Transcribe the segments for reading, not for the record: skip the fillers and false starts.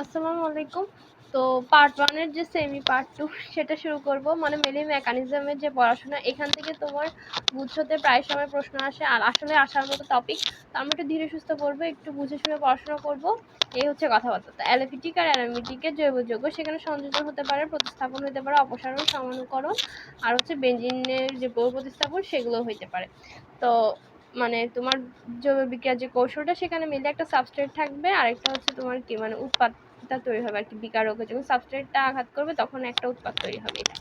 আসসালামু আলাইকুম। তো পার্ট 1 এর যে সেমি পার্ট 2 সেটা শুরু করব। মানে মেলি মেকানিজমের যে পড়াশোনা, এখান থেকে তোমার গুচ্ছতে প্রায় সময় প্রশ্ন আসে আর আসলে আসার মতো টপিক। তো আমরা একটু ধীরে সুস্থে পড়বো, একটু বুঝে শুনে পড়াশোনা করব। এই হচ্ছে কথাবার্তা। তো অ্যালোপিটিক আর অ্যারোমেটিকের জৈব যৌগ, সেখানে সংযোজন হতে পারে, প্রতিস্থাপন হতে পারে, অপসারণ, সমানুকরণ আর হচ্ছে বেঞ্জিনের যে প্রতিস্থাপন সেগুলো হইতে পারে। তো মানে তোমার জৈব বিক্রিয়ার যে কৌশলটা, সেখানে মিলে একটা সাবস্ট্রেট থাকবে আর একটা হচ্ছে তোমার কি মানে উৎপাদটা তৈরি হবে আর কি। বিকারকে যখন সাবস্ট্রেটটা আঘাত করবে তখন একটা উৎপাদ তৈরি হবে এটা।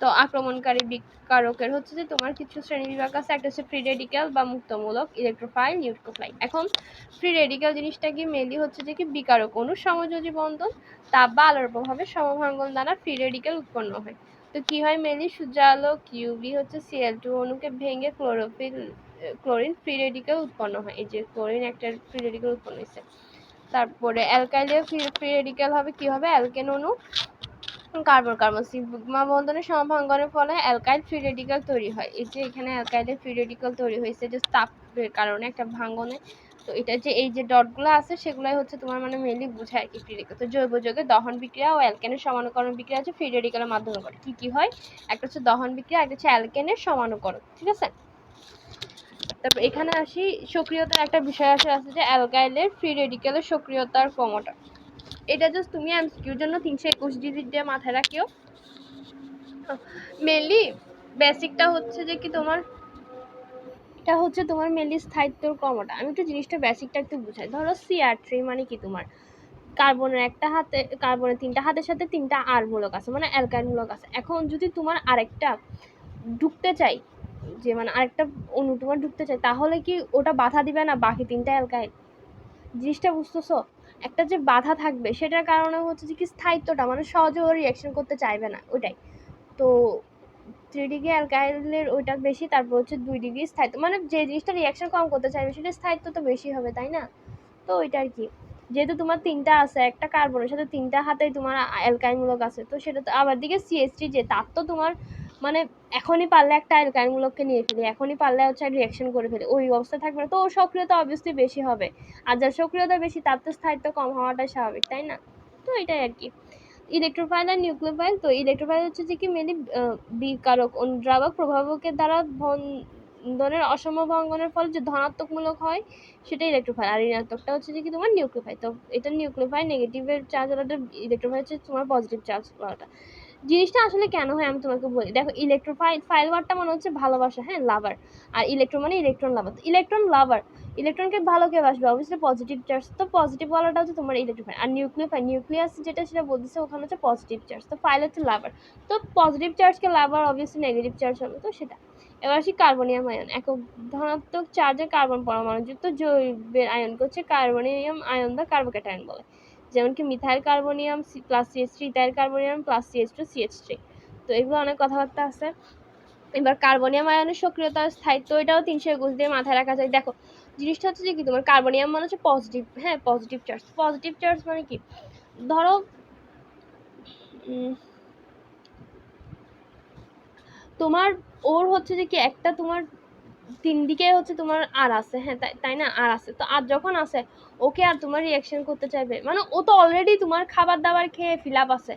তো আক্রমণকারী বিকারকের হচ্ছে যে তোমার কিছু শ্রেণী বিভাগ আছে। একটা হচ্ছে ফ্রি রেডিক্যাল বা মুক্তমূলক, ইলেকট্রোফাইল, নিউক্লিওফাইল। এখন ফ্রি রেডিক্যাল জিনিসটা কি মেনলি হচ্ছে যে কি বিকারক অণুর সমযোজী বন্ধন, তাপ বা আলোর প্রভাবে সমভাঙ্গন দ্বারা ফ্রি রেডিক্যাল উৎপন্ন হয়। তো কি হয় মেনলি সূর্যালোক ইউভি হচ্ছে Cl2 অণুকে ভেঙে ক্লোরিন ফ্রি রেডিক্যাল উৎপন্ন হয়। এই যে ক্লোরিন একটা ফ্রি রেডিক্যাল উৎপন্ন হয়েছে। তারপরে অ্যালকাইলের ফ্রি রেডিক্যাল হবে কি হবে অ্যালকেন অণু কার্বন কার্বন সিগমা বন্ধনের সমভাঙ্গনের ফলে অ্যালকাইল ফ্রি রেডিক্যাল তৈরি হয়। এই যে এখানে অ্যালকাইলের ফ্রি রেডিক্যাল তৈরি হয়েছে যে তাপের কারণে একটা ভাঙ্গনে। তো এটা যে এই যে ডটগুলো আছে সেগুলাই হচ্ছে তোমার মানে মেনলি বোঝায় আর কি ফ্রি রেডিক্যাল। তো জৈব যৌগের দহন বিক্রিয়া ও অ্যালকেনের সমানুকরণ বিক্রিয়া হচ্ছে ফ্রি রেডিক্যালের মাধ্যমে ঘটে। কি কি হয়? একটা হচ্ছে দহন বিক্রিয়া, একটা হচ্ছে অ্যালকেনের সমানুকরণ। ঠিক আছে? তারপর এখানে আসি সক্রিয়তার একটা বিষয় আছে যে অ্যালকাইলের ফ্রি রেডিক্যালের সক্রিয়তার ক্রমটা। এটা জাস্ট তুমি এমসিকিউর জন্য 321 ডিজিট দিয়ে মাথায় রাখিও। মেনলি বেসিকটা হচ্ছে যে কি তোমার এটা হচ্ছে তোমার মেনলি স্থায়িত্বর ক্রমটা। আমি একটু জিনিসটা বেসিকটা একটু বুঝাই। ধরো CR3 মানে কি তোমার কার্বনের একটা হাতে, কার্বনের 3টা হাতের সাথে 3টা আর মূলক আছে, মানে অ্যালকাইল মূলক আছে। এখন যদি তোমার আরেকটা ঢুকতে চাই, যে মানে আরেকটা অণু তোমার ঢুকতে চাই, তাহলে কি ওটা বাধা দিবে না বাকি 3টা অ্যালকাইল? জিনিসটা বুঝতেছো? একটা যে বাধা থাকবে সেটার কারণে হচ্ছে যে কি স্থায়িত্বটা, মানে সহজে ও রিঅ্যাকশন করতে চাইবে না ওইটাই। তো 3 ডিগ্রি অ্যালকাইলের ওইটা বেশি, তারপর হচ্ছে 2 ডিগ্রি স্থায়িত্ব, মানে যে জিনিসটা রিঅ্যাকশন কম করতে চাইবে সেটা স্থায়িত্ব তো বেশি হবে, তাই না? তো ওইটা আর কি। যেহেতু তোমার 3টা আছে, একটা কার্বনের সাথে 3টা হাতেই তোমার অ্যালকাইল মূলক আছে, তো সেটা তো আবার দিকে CH3 যে তার তো তোমার মানে এখনই পারলে একটা অ্যালকাইল মূলককে নিয়ে ফেলি, এখনই পারলে হচ্ছে রিঅ্যাকশন করে ফেলি, ওই অবস্থা থাকবে না। তো ওর সক্রিয়তা অবভিয়াসলি বেশি হবে। আর যার সক্রিয়তা বেশি তার তো স্থায়িত্ব কম হওয়াটাই স্বাভাবিক, তাই না? তো এটাই আর কি। ইলেকট্রোফাইল আর নিউক্লিওফাইল। তো ইলেকট্রোফাইল হচ্ছে যে কি মেনলি বিকারক অনুদ্রাবক প্রভাবকের দ্বারা বন্ধনের অসমভঙ্গনের ফলে যে ধনাত্মকমূলক হয় সেটা ইলেকট্রোফাইল, আর ঋণাত্মকটা হচ্ছে যে কি তোমার নিউক্লিওফাইল। তো এটা নিউক্লিওফাইল নেগেটিভের চার্জ আলাদা, ইলেকট্রোফাইল হচ্ছে তোমার পজিটিভ চার্জ আলাদা। জিনিসটা আসলে কেন হয় আমি তোমাকে বলি। দেখো ইলেকট্রোফাইল ফাইল ওয়ার্ডটা মানে হচ্ছে ভালোবাসা, হ্যাঁ, লাভার। আর ইলেকট্রো মানে ইলেকট্রন লাভার। ইলেকট্রন লাভার, ইলেকট্রনকে ভালো কে বাসবে? Obviously positive charge. তো পজিটিভ ওয়ালাটা হচ্ছে তোমার ইলেকট্রোফাইল। আর নিউক্লিওফাইল, নিউক্লিয়াস যেটা সেটা বলতেছে ওখানে হচ্ছে পজিটিভ চার্জ, তো ফাইল হচ্ছে লাভার। তো পজিটিভ চার্জকে লাভার, অবভিয়াসলি নেগেটিভ চার্জ হবে, তো সেটা। এবার আসি কার্বনিয়াম আয়ন। একক ধনাত্মক চার্জের কার্বন পরমাণুযুক্ত জৈবের আয়নকে হচ্ছে কার্বনিয়াম আয়ন বা কার্বোক্যাটায়ন বলে। যেমন কি methyl carbonium plus CH3, ethyl carbonium plus CH2 CH3। তো এগুলো অনেক কথাবার্তা আছে। এবার কার্বনিয়াম আয়নের সক্রিয়তা স্থায়িত্ব, এটাও 321 দিয়ে মাথায় রাখা যায়। দেখো জিনিসটা হচ্ছে যে কি তোমার কার্বনিয়াম মানে হচ্ছে পজিটিভ, হ্যাঁ, পজিটিভ চার্জ। পজিটিভ চার্জ মানে কি, ধরো তোমার ওর হচ্ছে যে কি একটা তোমার 3 দিকে হচ্ছে তোমার আর আছে, হ্যাঁ, তাই না? আর আছে, তো আর যখন আছে ওকে আর তোমার রিঅ্যাকশন করতে চাইবে, মানে ও তো অলরেডি তোমার খাবার দাবার খেয়ে ফিল আপ আছে,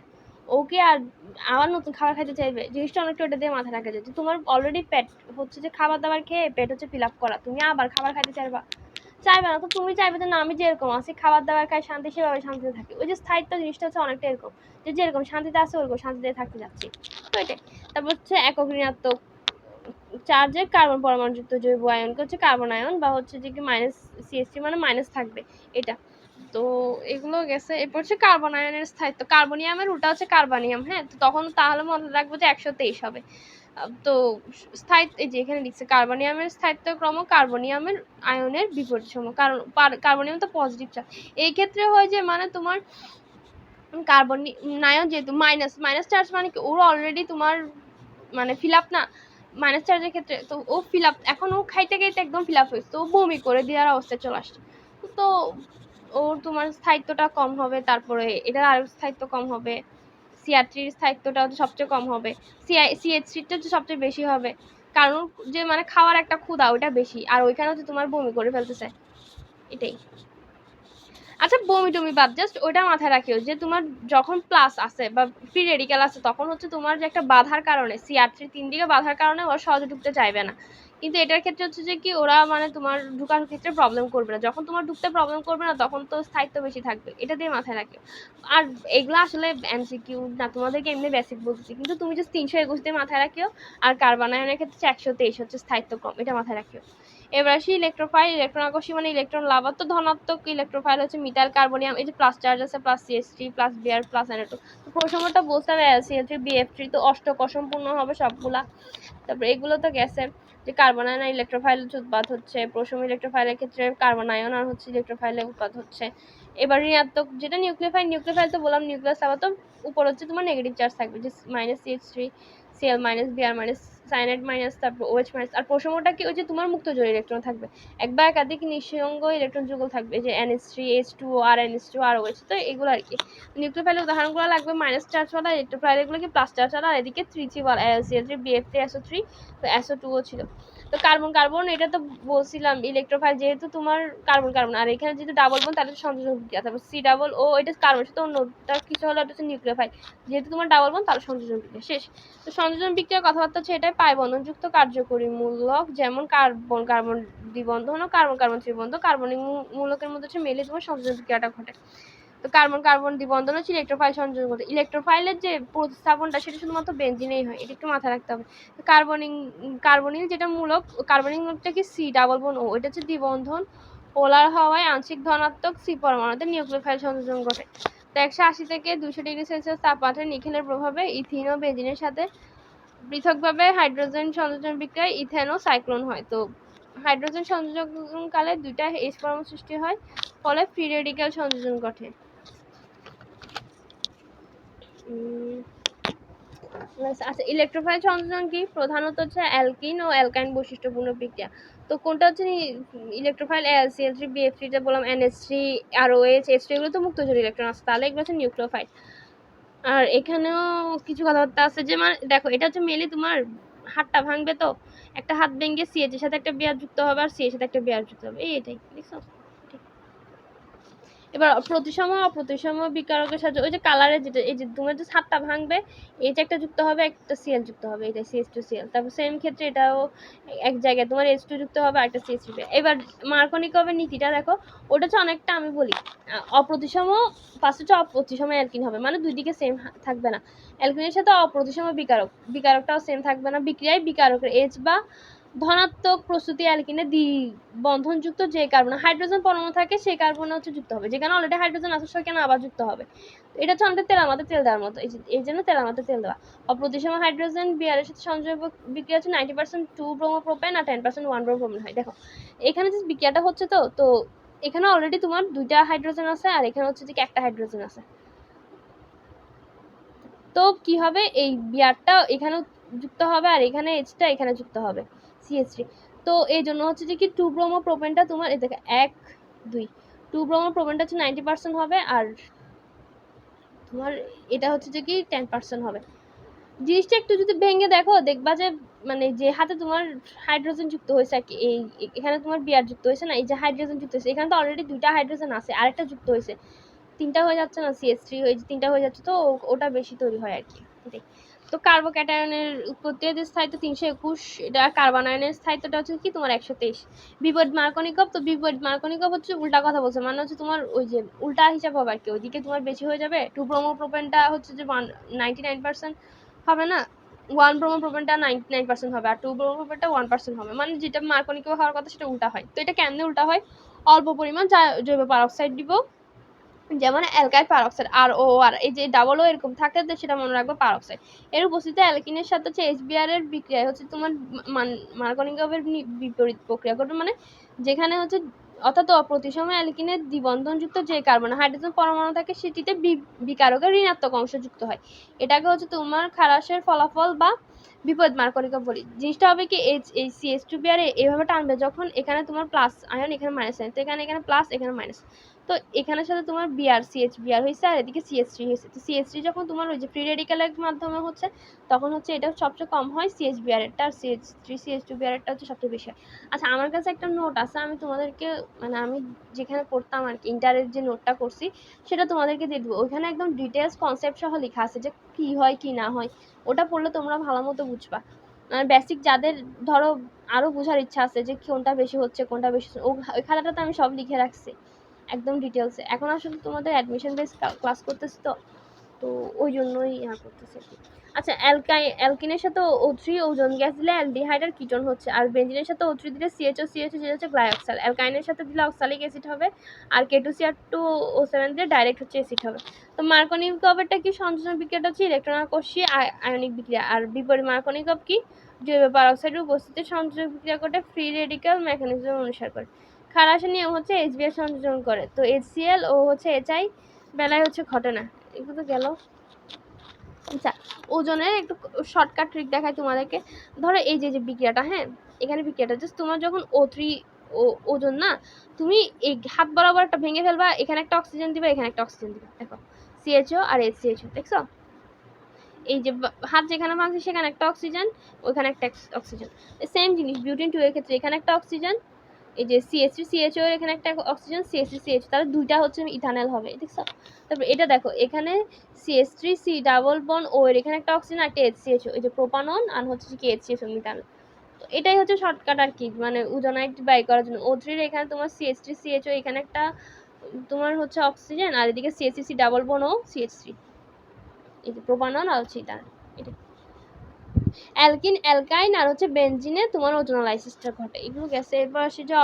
ওকে আর আবার নতুন খাবার খাইতে চাইবে? জিনিসটা অনেকটা ওটা দিয়ে মাথায় রাখা যায় যে তোমার অলরেডি পেট হচ্ছে যে খাবার দাবার খেয়ে পেট হচ্ছে ফিল আপ করা, তুমি আবার খাবার খাইতে চাইবে না। তো তুমি চাইবে যে না, আমি যেরকম আছি খাবার দাবার খাই শান্তি, সেভাবে শান্তিতে থাকি। ওই যে স্থায়িত্ব জিনিসটা হচ্ছে অনেকটা এরকম, যে যেরকম শান্তিতে আছে ওরকম শান্তিতে থাকতে যাচ্ছি। তো এটাই। তারপর হচ্ছে একক ঋণাত্মক চার্জের কার্বন পরমাণুযুক্ত জৈব আয়নকে হচ্ছে কার্বন আয়ন, বা হচ্ছে যে কি মাইনাস CH3 মানে মাইনাস থাকবে এটা। তো এগুলো গেছে। এরপর হচ্ছে কার্বন আয়নের স্থায়িত্ব। কার্বনিয়ামের উল্টা হচ্ছে কার্বানিয়াম, হ্যাঁ। তো তখন তাহলে মনে রাখবো যে 123 হবে। তো স্থায়িত্ব এই যে এখানে লিখছে কার্বনিয়ামের স্থায়িত্ব ক্রম কার্বনিয়ামের আয়নের বিপরীত সম, কারণ কার্বনিয়াম তো পজিটিভ চার্জ। এই ক্ষেত্রে হয় যে মানে তোমার কার্বনিয়াম যেহেতু মাইনাস মাইনাস চার্জ, মানে কি ওর অলরেডি তোমার মানে ফিল আপ না, মাইনাস চার্জের ক্ষেত্রে। তো ও ফিল আপ, এখন ও খাইতে খাইতে একদম ফিল আপ হয়েছে, তো ও বমি করে দেওয়ার অবস্থায় চলে আসছে। তো ওর তোমার স্থায়িত্বটা কম হবে, তারপরে এটার আরো স্থায়িত্ব কম হবে। CR3 স্থায়িত্বটা হচ্ছে সবচেয়ে কম হবে, CH3টা হচ্ছে সবচেয়ে বেশি হবে, কারণ যে মানে খাওয়ার একটা ক্ষুধা ওইটা বেশি, আর ওইখানে হচ্ছে তোমার বমি করে ফেলতেছে, এটাই। আচ্ছা বমি টমি বাদ, জাস্ট ওইটা মাথায় রাখিও যে তোমার যখন প্লাস আছে বা ফ্রি রেডিক্যাল আছে তখন হচ্ছে তোমার যে একটা বাধার কারণে CR3 তিন দিকে বাধার কারণে ওরা সহজে ঢুকতে চাইবে না। কিন্তু এটার ক্ষেত্রে হচ্ছে যে কি ওরা মানে তোমার ঢুকার ক্ষেত্রে প্রবলেম করবে না, যখন তোমার ঢুকতে প্রবলেম করবে না তখন তো স্থায়িত্ব বেশি থাকবে, এটা দিয়ে মাথায় রাখিও। আর এগুলো আসলে MCQ না, তোমাদেরকে এমনি বেসিক বলতেছি, কিন্তু তুমি জাস্ট 321 দিয়ে মাথায় রাখিও। আর কার্বনায়নের ক্ষেত্রে 123 হচ্ছে স্থায়িত্ব কম, এটা মাথায় রাখিও। এবার আসি ইলেকট্রোফাইল। ইলেকট্রন আকর্ষী মানে ইলেকট্রন লাভার, তো ধনাত্মক ইলেকট্রোফাইল হচ্ছে মিথাইল কার্বনিয়াম, এই যে প্লাস চার্জ আছে plus CH3 plus Br plus NO2। তো প্রথমটা বলতে হবে Cl3 BF3, তো অষ্টক অসম্পূর্ণ হবে সবগুলা। তারপর এগুলো তো গ্যাসের যে কার্বন আয়ন ইলেকট্রোফাইল উৎপাদ হচ্ছে, প্রথম ইলেকট্রোফাইলের ক্ষেত্রে কার্বন আয়ন আর হচ্ছে ইলেকট্রোফাইলের উৎপাদ হচ্ছে। এবার ঋণাত্মক যেটা নিউক্লিওফাইল, নিউক্লিওফাইল তো বললাম নিউক্লিয়াস আবার তো উপর হচ্ছে তোমার নেগেটিভ চার্জ থাকবে, যে -CH3 Cl Br cyanide minus, তারপর OH মাইনাস। আর প্রথমটা কি ওই যে তোমার মুক্ত জোড় ইলেকট্রন থাকবে, এক বা একাধিক নিঃসঙ্গ ইলেকট্রন যুগল থাকবে, যে NH3 H2O আর NH2 আর OH। তো এগুলো আর কি নিউক্লিওফাইলের উদাহরণগুলো লাগবে মাইনাস চার্জওয়ালা ইলেকট্রোফাইল, এগুলো কি প্লাস চার্জওয়ালা, আর এদিকে 3 বলা Cl3 BF3 SO3 তো SO2ও ছিল। তো কার্বন কার্বন এটা তো বলছিলাম ইলেকট্রোফাইল, যেহেতু তোমার কার্বন কার্বন আর এখানে যেহেতু ডাবল বন্ড তাহলে সংযোজন বিক্রিয়া, তারপর C+O এটা কার্বন সাথে অন্যটা কিছু হলে এটা হচ্ছে নিউক্লিওফাইল, যেহেতু তোমার ডাবল বন্ড তাহলে সংযোজন বিক্রিয়া শেষ। তো সংযোজন বিক্রিয়ার কথাবার্তা হচ্ছে এটাই পাই বন্ধনযুক্ত কার্যকরী মূলক, যেমন কার্বন কার্বন দ্বিবন্ধন ও কার্বন কার্বন ত্রিবন্ধন। কার্বনিক মূলকের মধ্যে হচ্ছে মেলে তোমার সংযোজন বিক্রিয়াটা ঘটে। তো কার্বন কার্বন দ্বিবন্ধন হচ্ছে ইলেকট্রোফাইল সংযোজন করতে। ইলেকট্রোফাইলের যে প্রতিস্থাপনটা সেটা শুধুমাত্র বেনজিনেই হয়, এটা একটু মাথায় রাখতে হবে। কার্বনিল যেটা মূলক, কার্বনিক মূলকটা কি C+O, এটা হচ্ছে দ্বিবন্ধন পোলার হওয়ায় আংশিক ধনাত্মক C পরমাণুতে নিউক্লিওফাইল সংযোজন ঘটে। তো 180 থেকে 200 ডিগ্রি সেলসিয়াস তাপমাত্রায় নিকেলের প্রভাবে ইথিন ও বেনজিনের সাথে পৃথকভাবে হাইড্রোজেন সংযোজন বিক্রিয়ায় ইথেন ও সাইক্লোন হয়। তো হাইড্রোজেন সংযোজনকালে দুইটা H পরমাণু সৃষ্টি হয়, ফলে ফ্রি রেডিক্যাল সংযোজন ঘটে। আচ্ছা ইলেকট্রোফাইল সংযোজন কি? প্রধানত হচ্ছে অ্যালকিন ও অ্যালকাইন বৈশিষ্ট্যপূর্ণ বিক্রিয়া। তো কোনটা হচ্ছে ইলেকট্রোফাইল Cl3 BF3 টা বললাম, NH3 আর OH H2 এগুলো তো মুক্ত জোড় ইলেকট্রন আছে, তাহলে এগুলো হচ্ছে নিউক্লিওফাইল। আর এখানেও কিছু কথাবার্তা আছে, যে মানে দেখো এটা হচ্ছে মেনলি তোমার হাতটা ভাঙবে, তো একটা হাত ভেঙে CH এর সাথে একটা বিয়ার যুক্ত হবে আর C এর সাথে একটা বিয়ার যুক্ত হবে, এটাই দেখছো। এবার প্রতিসম অপ্রতিসম বিকারকের সাহায্যে ওই যে কালারে যেটা, এই যে তোমার যে ছাদটা ভাঙবে এই যে একটা যুক্ত হবে একটা Cl যুক্ত হবে, এটা CH2Cl। তারপর সেম ক্ষেত্রে এটাও এক জায়গায় তোমার H2 যুক্ত হবে আর একটা CH3। এবার মার্কনিকভের নীতিটা দেখো, ওটা হচ্ছে অনেকটা আমি বলি অপ্রতিসম, ফার্স্ট হচ্ছে অপ্রতিসম অ্যালকিন হবে, মানে দুই দিকে সেম থাকবে না। অ্যালকিনের সাথে অপ্রতিসম বিকারক, বিকারকটাও সেম থাকবে না, বিক্রিয়ায় বিকারকের H বা ধনাত্মক প্রস্তুতি অ্যালকিনে বন্ধনযুক্ত যে কার্বন হাইড্রোজেন পরমাণু থাকে সেই কার্বনে হচ্ছে যুক্ত হবে, যেখানে অলরেডি হাইড্রোজেন আছে সেখানে আবার যুক্ত হবে। এটা হচ্ছে আমাদের তেলের মাথায় তেল দেওয়ার মতো, এই জন্য তেলের মাথায় তেল দেওয়া। অপ্রতিসম হাইড্রোজেন বিয়ারের সাথে সংযোগ বিক্রিয়া হচ্ছে 90% 2 ব্রোমোপ্রোপেন আর 10% 1 ব্রোমোপ্রোপেন হয়। দেখো এখানে যে বিক্রিয়াটা হচ্ছে, তো এখানে অলরেডি তোমার দুইটা হাইড্রোজেন আছে আর এখানে হচ্ছে যে একটা হাইড্রোজেন আছে। তো কি হবে, এই বিয়ারটা এখানে যুক্ত হবে আর এখানে এইচটা এখানে যুক্ত হবে CH3। তো এই জন্য হচ্ছে যে কি 2 ব্রোমোপ্রোপেনটা তোমার এই দেখো 1 2 2 ব্রোমোপ্রোপেনটা হচ্ছে 90% হবে আর তোমার এটা হচ্ছে যে কি 10% হবে। জিনিসটা একটু যদি ভেঙে দেখো দেখবা যে মানে যে হাতে তোমার হাইড্রোজেন যুক্ত হয়েছে আর কি, এই এখানে তোমার বিয়ার যুক্ত হয়েছে না, এই যে হাইড্রোজেন যুক্ত হয়েছে এখানে তো অলরেডি দুইটা হাইড্রোজেন আছে আরেকটা যুক্ত হয়েছে, তিনটা হয়ে যাচ্ছে না, CH3 হয়ে তিনটা হয়ে যাচ্ছে, তো ওটা বেশি তৈরি হয় আর কি। তো কার্বোক্যাটায়নের উৎপত্তি যে স্থায়িত্ব 321, এটা কার্বন আয়নের স্থায়িত্বটা হচ্ছে কি তোমার 123। বিপরীত মার্কনিকভ, তো বিপরীত মার্কনিকভ হচ্ছে উল্টা কথা বলছে, মানে হচ্ছে তোমার ওই যে উল্টা হিসাব হবে আর কি, ওইদিকে তোমার বেশি হয়ে যাবে। 2 ব্রোমোপ্রোপেনটা হচ্ছে যে 99% হবে না, 1 ব্রোমোপ্রোপেনটা 99% হবে আর 2 ব্রোমোপ্রোপেনটা 1% হবে, মানে যেটা মার্কনিকভ হওয়ার কথা সেটা উল্টা হয়। তো এটা কেমনে উল্টা হয়, অল্প পরিমাণ জৈব পারক্সাইড দিব, যেমন অ্যালকাইল পারক্সাইড ROR, এই যে ডাবল ও এরকম থাকে সেটা মনে রাখবো পারক্সাইড। এর উপস্থিতিতে অ্যালকিনের সাথে হচ্ছে HBr এর বিক্রিয়া হচ্ছে তোমার মার্কনিকভের বিপরীত প্রক্রিয়া ঘটে, মানে যেখানে হচ্ছে অর্থাৎ অপ্রতিসম অ্যালকিনের দ্বিবন্ধনযুক্ত যে কার্বন হাইড্রোজেন পরমাণু থাকে সেটিতে বিকারকের ঋণাত্মক অংশ যুক্ত হয়, এটাকে হচ্ছে তোমার খালাসের ফলাফল বা বিপরীত মার্কনিকভ বলি। জিনিসটা হবে কি এই CH2Br এইভাবে টানবে যখন এখানে তোমার প্লাস আয়ন এখানে মাইনাস আয়ন, তো এখানে প্লাস এখানে মাইনাস, তো এখানের সাথে তোমার বিআর সিএইচ বিআর হয়েছে আর এদিকে সিএস3 হয়েছে। তো সিএস3 যখন তোমার ওই যে ফ্রি রেডিক্যালের মাধ্যমে হচ্ছে তখন হচ্ছে এটা সবচেয়ে কম হয় সিএইচ বিআরটা, আর সিএইচ3 সিএইচ2 বিআরটা হচ্ছে সবচেয়ে বেশি হয়। আচ্ছা আমার কাছে একটা নোট আছে, আমি তোমাদেরকে মানে আমি যেখানে পড়তাম আর কি ইন্টারের যে নোটটা করছি সেটা তোমাদেরকে দিয়ে দেবো। ওইখানে একদম ডিটেলস কনসেপ্ট সহ লেখা আছে যে কি হয় কি না হয়, ওটা পড়লে তোমরা ভালো মতো বুঝবা। মানে বেসিক যাদের ধরো আরও বোঝার ইচ্ছা আছে যে কোনটা বেশি হচ্ছে কোনটা বেশি, ওই খাতাটাতে আমি সব লিখে রাখছি একদম ডিটেলসে। এখন আসলে তোমাদের অ্যাডমিশন বেস ক্লাস করতেছি তো, তো ওই জন্যই করতেছি আর কি। আচ্ছা অ্যালকিনের সাথে O3 ওজন গ্যাস দিলে অ্যালডিহাইড আর কিটোন হচ্ছে, আর বেনজিনের সাথে O3 দিলে CHO যেটা হচ্ছে গ্লাইঅক্সাইড, অ্যালকাইনের সাথে দিলে অক্সালিক অ্যাসিড হবে, আর K2CR2O7 দিলে ডাইরেক্ট হচ্ছে অ্যাসিড হবে। তো মার্কোনিকভেরটা কি সংযোজন বিক্রিয়াটা হচ্ছে ইলেকট্রন আকর্ষী আয়নিক বিক্রিয়া, আর বিপরীত মার্কোনিকভ কি জৈব পারক্সাইডের উপস্থিতিতে সংযোজন বিক্রিয়া করে ফ্রি রেডিক্যাল মেকানিজম অনুসার করে। খারাসের নিয়ম হচ্ছে HBr সংযোজন করে, তো HCl ও হচ্ছে HI বেলায় হচ্ছে ঘটে না। এগুলো তো গেল। আচ্ছা ওজনের একটু শর্টকাট ট্রিক দেখাই তোমাদেরকে। ধরো এই যে বিক্রিয়াটা, হ্যাঁ এখানে বিক্রিয়াটা জাস্ট তোমার যখন O3 ওজন না, তুমি এই হাত বরাবর একটা ভেঙে ফেলবা, এখানে একটা অক্সিজেন দিবা এখানে একটা অক্সিজেন দিবা, দেখো CHO আর HCHO দেখছো, এই যে হাত যেখানে ভাঙছে সেখানে একটা অক্সিজেন ওইখানে একটা অক্সিজেন। সেম জিনিস বিউটিন 2 এর ক্ষেত্রে এখানে একটা অক্সিজেন, এই যে CH3 CHO এর এখানে একটা অক্সিজেন CH3 CH, তাহলে দুইটা হচ্ছে ইথানল হবে, দেখছো। তারপর এটা দেখো এখানে CH3 C ডাবল বন্ড ও এর এখানে একটা অক্সিজেন একটা HCHO, এই যে প্রোপানন আর হচ্ছে কি HCHO মিথানল। তো এটাই হচ্ছে শর্টকাট আর কি, মানে ওজোনাইট বাই করার জন্য। O3 এর এখানে তোমার CH3 CHO এখানে একটা তোমার হচ্ছে অক্সিজেন, আর এদিকে CH3 C ডাবল বন্ড ও CH3, এই যে প্রোপানন আর হচ্ছে ইথানল। এটা অ্যালকাইন আর হচ্ছে বেনজিনে তোমার ওজোনালাইসিসটা ঘটে, এগুলো গেছে। এবার সে যে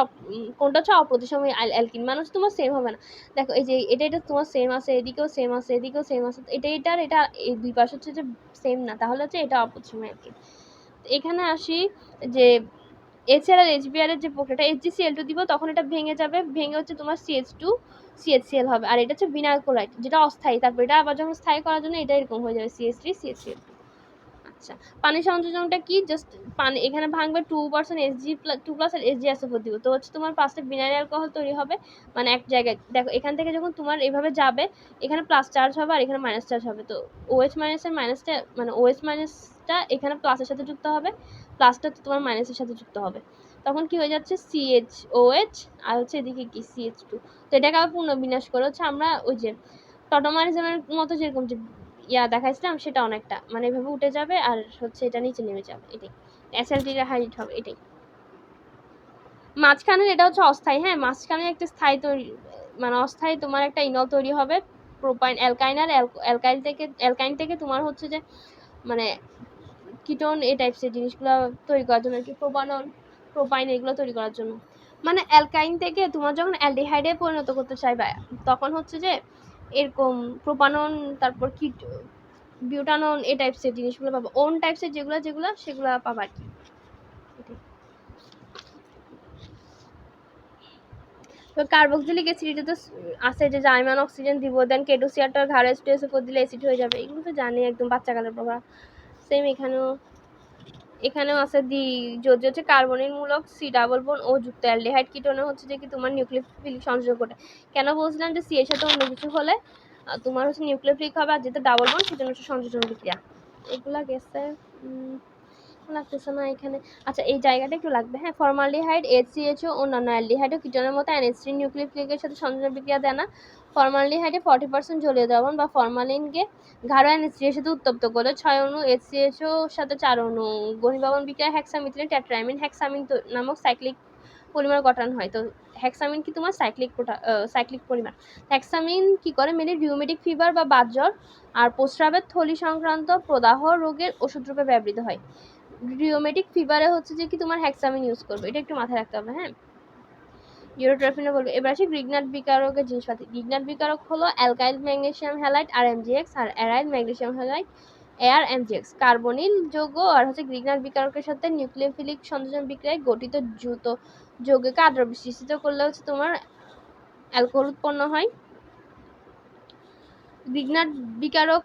কোনটা হচ্ছে অপ্রতিসম অ্যালকিন মানুষ তোমার সেম হবে না। দেখো এই যে এটা তোমার সেম আছে, এদিকেও সেম আছে, এদিকেও সেম আছে, এটার এটা এই দুই পাশ হচ্ছে যে সেম না, তাহলে হচ্ছে এটা অপ্রতিসম অ্যালকিন। এখানে আসি যে HCl আর HBr এর যে প্রক্রিয়াটা HgCl2 দিব তখন এটা ভেঙে যাবে, ভেঙে হচ্ছে তোমার CH2 CHCl হবে, আর এটা হচ্ছে বিনাইল ক্লোরাইড যেটা অস্থায়ী, তারপর এটা আবার যখন স্থায়ী করার জন্য এটা এরকম হয়ে যাবে CH3 CHCl। আচ্ছা পানি সংযোজনটা কি, জাস্ট পানি এখানে ভাঙবে 2% Hg2 প্লাস আর HgSO4 দিব, তো হচ্ছে তোমার 5টা বিনাইল অ্যালকোহল তৈরি হবে। মানে এক জায়গায় দেখো এখান থেকে যখন তোমার এইভাবে যাবে এখানে প্লাস চার্জ হবে আর এখানে মাইনাস চার্জ হবে, তো OH মাইনাসের মাইনাসটা মানে OH মাইনাসটা এখানে প্লাসের সাথে যুক্ত হবে, প্লাসটা তো তোমার মাইনাসের সাথে যুক্ত হবে, তখন কি হয়ে যাচ্ছে CHOH আর হচ্ছে এদিকে কি CH2। তো এটাকে আবার পুনর্বিন্যাস করে হচ্ছে আমরা ওই যে টটোমারিজমের মতো যেরকম যে দেখাইছিলাম সেটা অনেকটা মানে এভাবে উঠে যাবে আর হচ্ছে এটা নিচে নেমে যাবে, এটাই অ্যাসিডিটি হাইট হবে। এটাই মাঝখানে এটা হচ্ছে অস্থায়ী, হ্যাঁ মাঝখানে একটা স্থায়ী তৈরি মানে অস্থায়ী তোমার একটা ইনল তৈরি হবে প্রোপাইন অ্যালকাইন, আর অ্যালকাইন থেকে তোমার হচ্ছে যে মানে কিটোন এই টাইপসের জিনিসগুলো তৈরি করার জন্য আর কি, প্রোপাইন এগুলো তৈরি করার জন্য। মানে অ্যালকাইন থেকে তোমার যখন অ্যালডিহাইডে পরিণত করতে চাইবে তখন হচ্ছে যে এরকম প্রোপানন তারপর বিউটানন এই টাইপসের জিনিসগুলো পাবো, ওন টাইপসের যেগুলো সেগুলো পাবা আর কি। তো কার্বক্সিলিক অ্যাসিড তো আছে যে জাইমান অক্সিজেন দিব, দেন K2CR2 ঘাড়ে H2SO4 দিলে অ্যাসিড হয়ে যাবে, এগুলো তো জানি একদম বাচ্চাকালের প্রভাব। সেম এখানেও আছে যদি হচ্ছে কার্বনিক মূলক C ডাবল বন্ড ও যুক্ত অ্যালডিহাইড কিটোনে হচ্ছে যে কি তোমার নিউক্লিওফিলিক সংযোগ ঘটে। কেন বলছিলাম যে C এর সাথে অন্য কিছু হলে তোমার হচ্ছে নিউক্লিওফিলিক হবে, আর যেটা ডাবল বন্ড সেটা হচ্ছে সংযোজন বিক্রিয়া। এগুলা গেছে লাগতেছে না এখানে। আচ্ছা এই জায়গাটা একটু লাগবে, হ্যাঁ ফর্মালডিহাইড HCHO অন্যান্য অ্যালডিহাইড ও কিটোনের মতো NH3 নিউক্লিওফিলিকের সাথে সংযোজন বিক্রিয়া দেয় না। ফর্মালডিহাইডে 40% জলীয় দ্রবণ বা ফরমালিনকে গাঢ় NH3 এর সাথে উত্তপ্ত করে 6 অণু HCHO সাথে 4 অণু ঘনীভবন বিক্রিয়া হেক্সামিথিলিন টেট্রামিন হেক্সামিন নামক সাইক্লিক পলিমার গঠন হয়। তো হেক্সামিন কি তোমার সাইক্লিক পলিমার। হেক্সামিন কি করে মেলে রিউমেটিক ফিভার বা বাতজ্বর আর প্রস্রাবের থলি সংক্রান্ত প্রদাহ রোগের ওষুধ রূপে ব্যবহৃত হয়। রিউমেটিক ফিভারে হচ্ছে যে কি তোমার হেক্সামিন ইউজ করবে, এটা একটু মাথায় রাখতে হবে, হ্যাঁ ইউরোট্রফিনে বলবে। এবার আসি গ্রিগনাট বিকারকের জিনিসপাতি। গ্রিগনাট বিকারক হলো অ্যালকাইল ম্যাগনেসিয়াম হ্যালাইড RMgX আর aryl magnesium halide ArMgX carbonyl যৌগ আর হচ্ছে গ্রিগনাট বিকারকের সাথে নিউক্লিওফিলিক সংযোজন বিক্রিয়ায় গঠিত যৌগকে আদ্র বিশিষ্ট করলে হচ্ছে তোমার অ্যালকোহল উৎপন্ন হয়। গ্রিগনাট বিকারক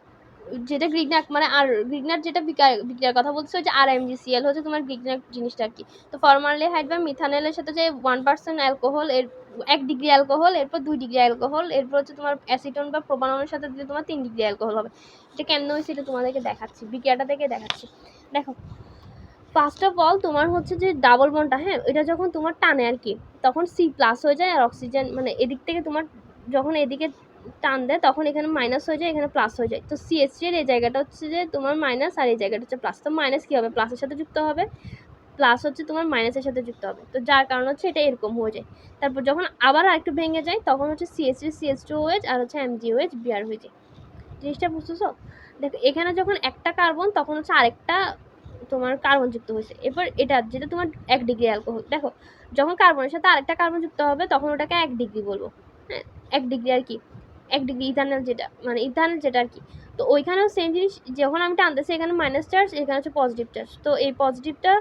যেটা গ্রিগনাট মানে আর গ্রিগনাট যেটা বিক্রিয়ার কথা বলছে ওই যে RMgCl হচ্ছে তোমার গ্রিগনাট জিনিসটা আর কি। তো ফর্মালডিহাইড বা মিথানলের সাথে যে 1% অ্যালকোহল এর 1 ডিগ্রি অ্যালকোহল, এরপর 2 ডিগ্রি অ্যালকোহল, এরপর হচ্ছে তোমার অ্যাসিটন বা প্রোপাননের সাথে দিলে তোমার 3 ডিগ্রি অ্যালকোহল হবে। এটা কেন হয়েছে এটা তোমাদেরকে দেখাচ্ছি, বিক্রিয়াটা থেকে দেখাচ্ছি। দেখো ফার্স্ট অফ অল তোমার হচ্ছে যে ডাবল বন্ডটা, হ্যাঁ, এটা যখন তোমার টানে আর কি, তখন সি প্লাস হয়ে যায় আর অক্সিজেন মানে এদিক থেকে তোমার যখন এদিকে টান দেয় তখন এখানে মাইনাস হয়ে যায়, এখানে প্লাস হয়ে যায়। তো CH3 এর এই জায়গাটা হচ্ছে যে তোমার মাইনাস আর এই জায়গাটা হচ্ছে প্লাস। তো মাইনাস কী হবে, প্লাসের সাথে যুক্ত হবে, প্লাস হচ্ছে তোমার মাইনাসের সাথে যুক্ত হবে। তো যার কারণ হচ্ছে এটা এরকম হয়ে যায়। তারপর যখন আবার আরেকটু ভেঙে যায় তখন হচ্ছে CH3 CH2OH আর হচ্ছে MgOH বিয়ার হয়ে যায়। জিনিসটা বুঝতেছো? দেখো এখানে যখন একটা কার্বন তখন হচ্ছে আরেকটা তোমার কার্বন যুক্ত হয়েছে। এবার এটা যেটা তোমার 1 ডিগ্রি অ্যালকোহল, দেখো যখন কার্বনের সাথে আরেকটা কার্বন যুক্ত হবে তখন ওটাকে 1 ডিগ্রি বলবো, হ্যাঁ 1 ডিগ্রি আর কি, 1 ডিগ্রি ইথানল যেটা মানে ইথানল যেটা আর কি। তো ওইখানেও সেম জিনিস, যখন আমি টানতেছি এখানে মাইনাস চার্জ, এখানে হচ্ছে পজিটিভ চার্জ। তো এই পজিটিভটা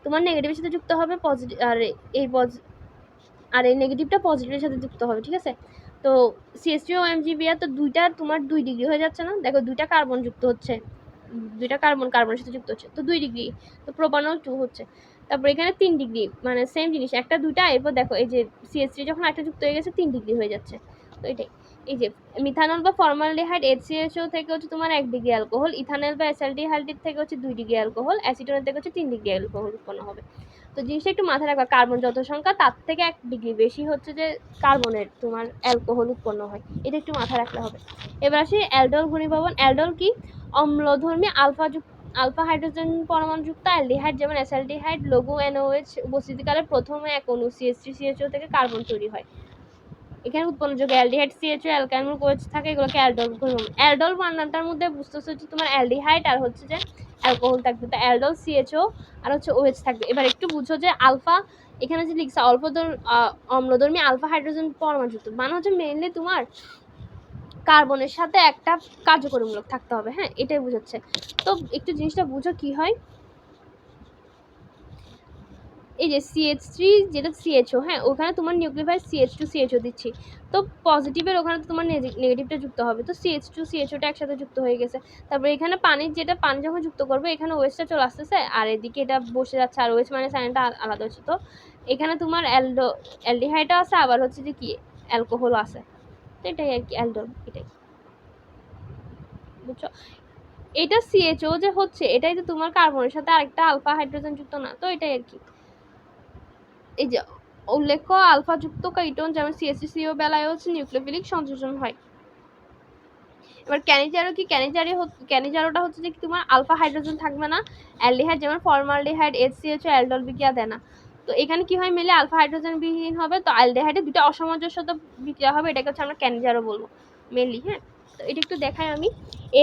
তোমার নেগেটিভের সাথে যুক্ত হবে, পজিটিভ আর এই নেগেটিভটা পজিটিভের সাথে যুক্ত হবে, ঠিক আছে? তো CH3 ও MgBr তো দুইটা তোমার 2 ডিগ্রি হয়ে যাচ্ছে না, দেখো দুইটা কার্বন যুক্ত হচ্ছে, দুইটা কার্বনের সাথে যুক্ত হচ্ছে, তো 2 ডিগ্রি। তো প্রোপানল 2 হচ্ছে। তারপর এখানে 3 ডিগ্রি, মানে সেম জিনিস একটা দুইটা, এরপর দেখো এই যে CH3 যখন একটা যুক্ত হয়ে গেছে 3 ডিগ্রি হয়ে যাচ্ছে। তো এটাই, এই যে মিথানল বা ফর্মালডিহাইড HCHO থেকে হচ্ছে তোমার 1 ডিগ্রি অ্যালকোহল, ইথানল বা অ্যাসিটালডিহাইড থেকে হচ্ছে 2 ডিগ্রি অ্যালকোহল, অ্যাসিটোন থেকে হচ্ছে 3 ডিগ্রি অ্যালকোহল উৎপন্ন হবে। তো জিনিসটা একটু মাথায় রাখবা, কার্বন যত সংখ্যা তার থেকে 1 ডিগ্রি বেশি হচ্ছে যে কার্বনের তোমার অ্যালকোহল উৎপন্ন হয়, এটা একটু মাথায় রাখতে হবে। এবার আসি অ্যালডল ঘনীভবন। অ্যালডল কি, অম্লধর্মী আলফা হাইড্রোজেন পরমাণুযুক্ত অ্যালডিহাইড যেমন অ্যাসিটালডিহাইড লঘু NOH উপস্থিতিকালে প্রথমে এক অণু CH3 CHO থেকে কার্বন তৈরি হয়। এখানে উৎপন্নযোগ্য অ্যালডিহাইড CHO অ্যালকাইল কোচ থাকে, এগুলোকে অ্যালডল ঘনীভবন। অ্যালডল বান্নাটার মধ্যে বুঝতেছো হচ্ছে তোমার অ্যালডিহাইড আর হচ্ছে যে অ্যালকোহল থাকবে, তো অ্যালডল CHO আর হচ্ছে OH থাকবে। এবার একটু বুঝো যে আলফা এখানে যে লিখছে অম্লধর্মী আলফা হাইড্রোজেন পরমাণুযুক্ত, মানে হচ্ছে মেইনলি তোমার কার্বনের সাথে একটা কার্যকরীমূলক থাকতে হবে, হ্যাঁ এটাই বুঝাচ্ছে। তো একটু জিনিসটা বুঝো কি হয়, এই যে CH3 যেটা CHO, হ্যাঁ ওখানে তোমার নিউক্লিওফাইল CH2 CHO দিচ্ছি, তো পজিটিভের ওখানে তোমার নেগেটিভটা যুক্ত হবে, তো CH2 CHOটা একসাথে যুক্ত হয়ে গেছে। তারপরে এখানে পানির যেটা পানি যখন যুক্ত করবে এখানে ওয়েস্টটা চলে আসতেছে আর এদিকে এটা বসে যাচ্ছে, আর ওয়েস্ট মানে সাইনটা আলাদা হচ্ছে। তো এখানে তোমার অ্যালডিহাইডও আছে, আবার হচ্ছে যে কি অ্যালকোহলও আছে, তো এটাই আর কি অ্যালডোল, এটাই বুঝছো? এটা CHO যে হচ্ছে এটাই তো তোমার কার্বনের সাথে আরেকটা আলফা হাইড্রোজেন যুক্ত না, তো এটাই আর কি। এই যে উল্লেখ্য আলফা যুক্ত কাইটন যেমন CH3CO বেলায় হচ্ছে নিউক্লিওফিলিক সংযোজন হয়। এবার ক্যানিজারো কি, ক্যানিজারোটা হচ্ছে যে তোমার আলফা হাইড্রোজেন থাকবে না, অ্যালডিহাইড যেমন ফর্মালডিহাইড HCHO অ্যালডল বিক্রিয়া দেয় না। তো এখানে কি হয়, মেলে আলফা হাইড্রোজেন বিহীন হবে, তো অ্যালডিহাইডে দুটো অসামঞ্জস্যতা বিক্রিয়া হবে, এটাকে হচ্ছে আমরা ক্যানিজারো বলবো মেনলি, হ্যাঁ। তো এটা একটু দেখাই আমি,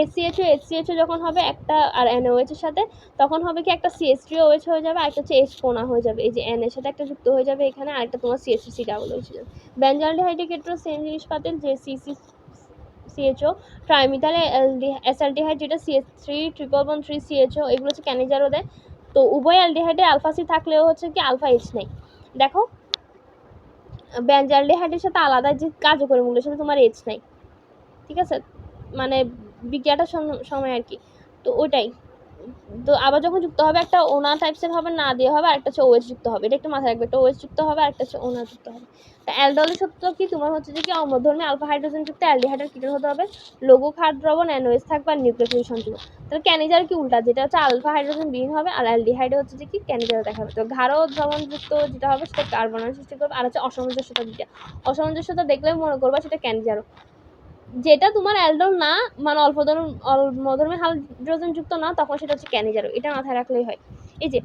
HCHO যখন হবে একটা আর NOH এর সাথে, তখন হবে কি একটা CH3OH হয়ে যাবে, আর একটা হচ্ছে H কোনা হয়ে যাবে, এই যে N এর সাথে একটা যুক্ত হয়ে যাবে এখানে, আরেকটা তোমার CH3C ডাবল হয়ে যাবে। বেনজালডিহাইডের ক্ষেত্রে সেম জিনিস পাতেন যে CHO, ট্রাইমিথাইল অ্যাসিটালডিহাইড যেটা CH3 ট্রিপল বন্ড 3 CHO, এগুলো হচ্ছে ক্যানিজারো দেয়। তো উভয় অ্যালডিহাইডে আলফা সি থাকলেও হচ্ছে কি আলফা এইচ নেই। দেখো বেনজালডিহাইডের সাথে আলাদা যে কার্যকরী মূল্যের সাথে তোমার এইচ নাই, ঠিক আছে, মানে বিক্রিয়াটার সময় আর কি। তো ওইটাই, তো আবার যখন যুক্ত হবে একটা ওনা টাইপসের হবে, না দিয়ে হবে, আরেকটা হচ্ছে OH যুক্ত হবে, এটা একটু মাথায় রাখবে, একটা OH যুক্ত হবে, আরেকটা হচ্ছে ওনা যুক্ত হবে। তা অ্যালডলের সূত্র কি, তোমার হচ্ছে যে কি অম্লধর্মী আলফা হাইড্রোজেন যুক্ত অ্যালডিহাইডের কি হতে হবে, লঘু ক্ষার দ্রবণ NOH থাকবে আর নিউক্লিওফিলিক সংযোগ। তাহলে ক্যানিজার কি উল্টা, যেটা হচ্ছে আলফা হাইড্রোজেন বিহীন হবে আর অ্যালডিহাইডে হচ্ছে যে কি ক্যানিজার দেখা হবে। তো ঘাড় দ্রবণ যুক্ত যেটা হবে সেটা কার্বনের সৃষ্টি করবে, আর হচ্ছে অসামঞ্জস্যতা দিটা, অসামঞ্জস্যতা দেখলে মনে করবা সেটা ক্যানিজারও। যেটা তোমার অ্যালডোল না, মানে অল্পধর্মী হাইড্রোজেন যুক্ত না, তখন সেটা হচ্ছে ক্যানিজারো, এটা মাথায় রাখলেই হয়। এই যে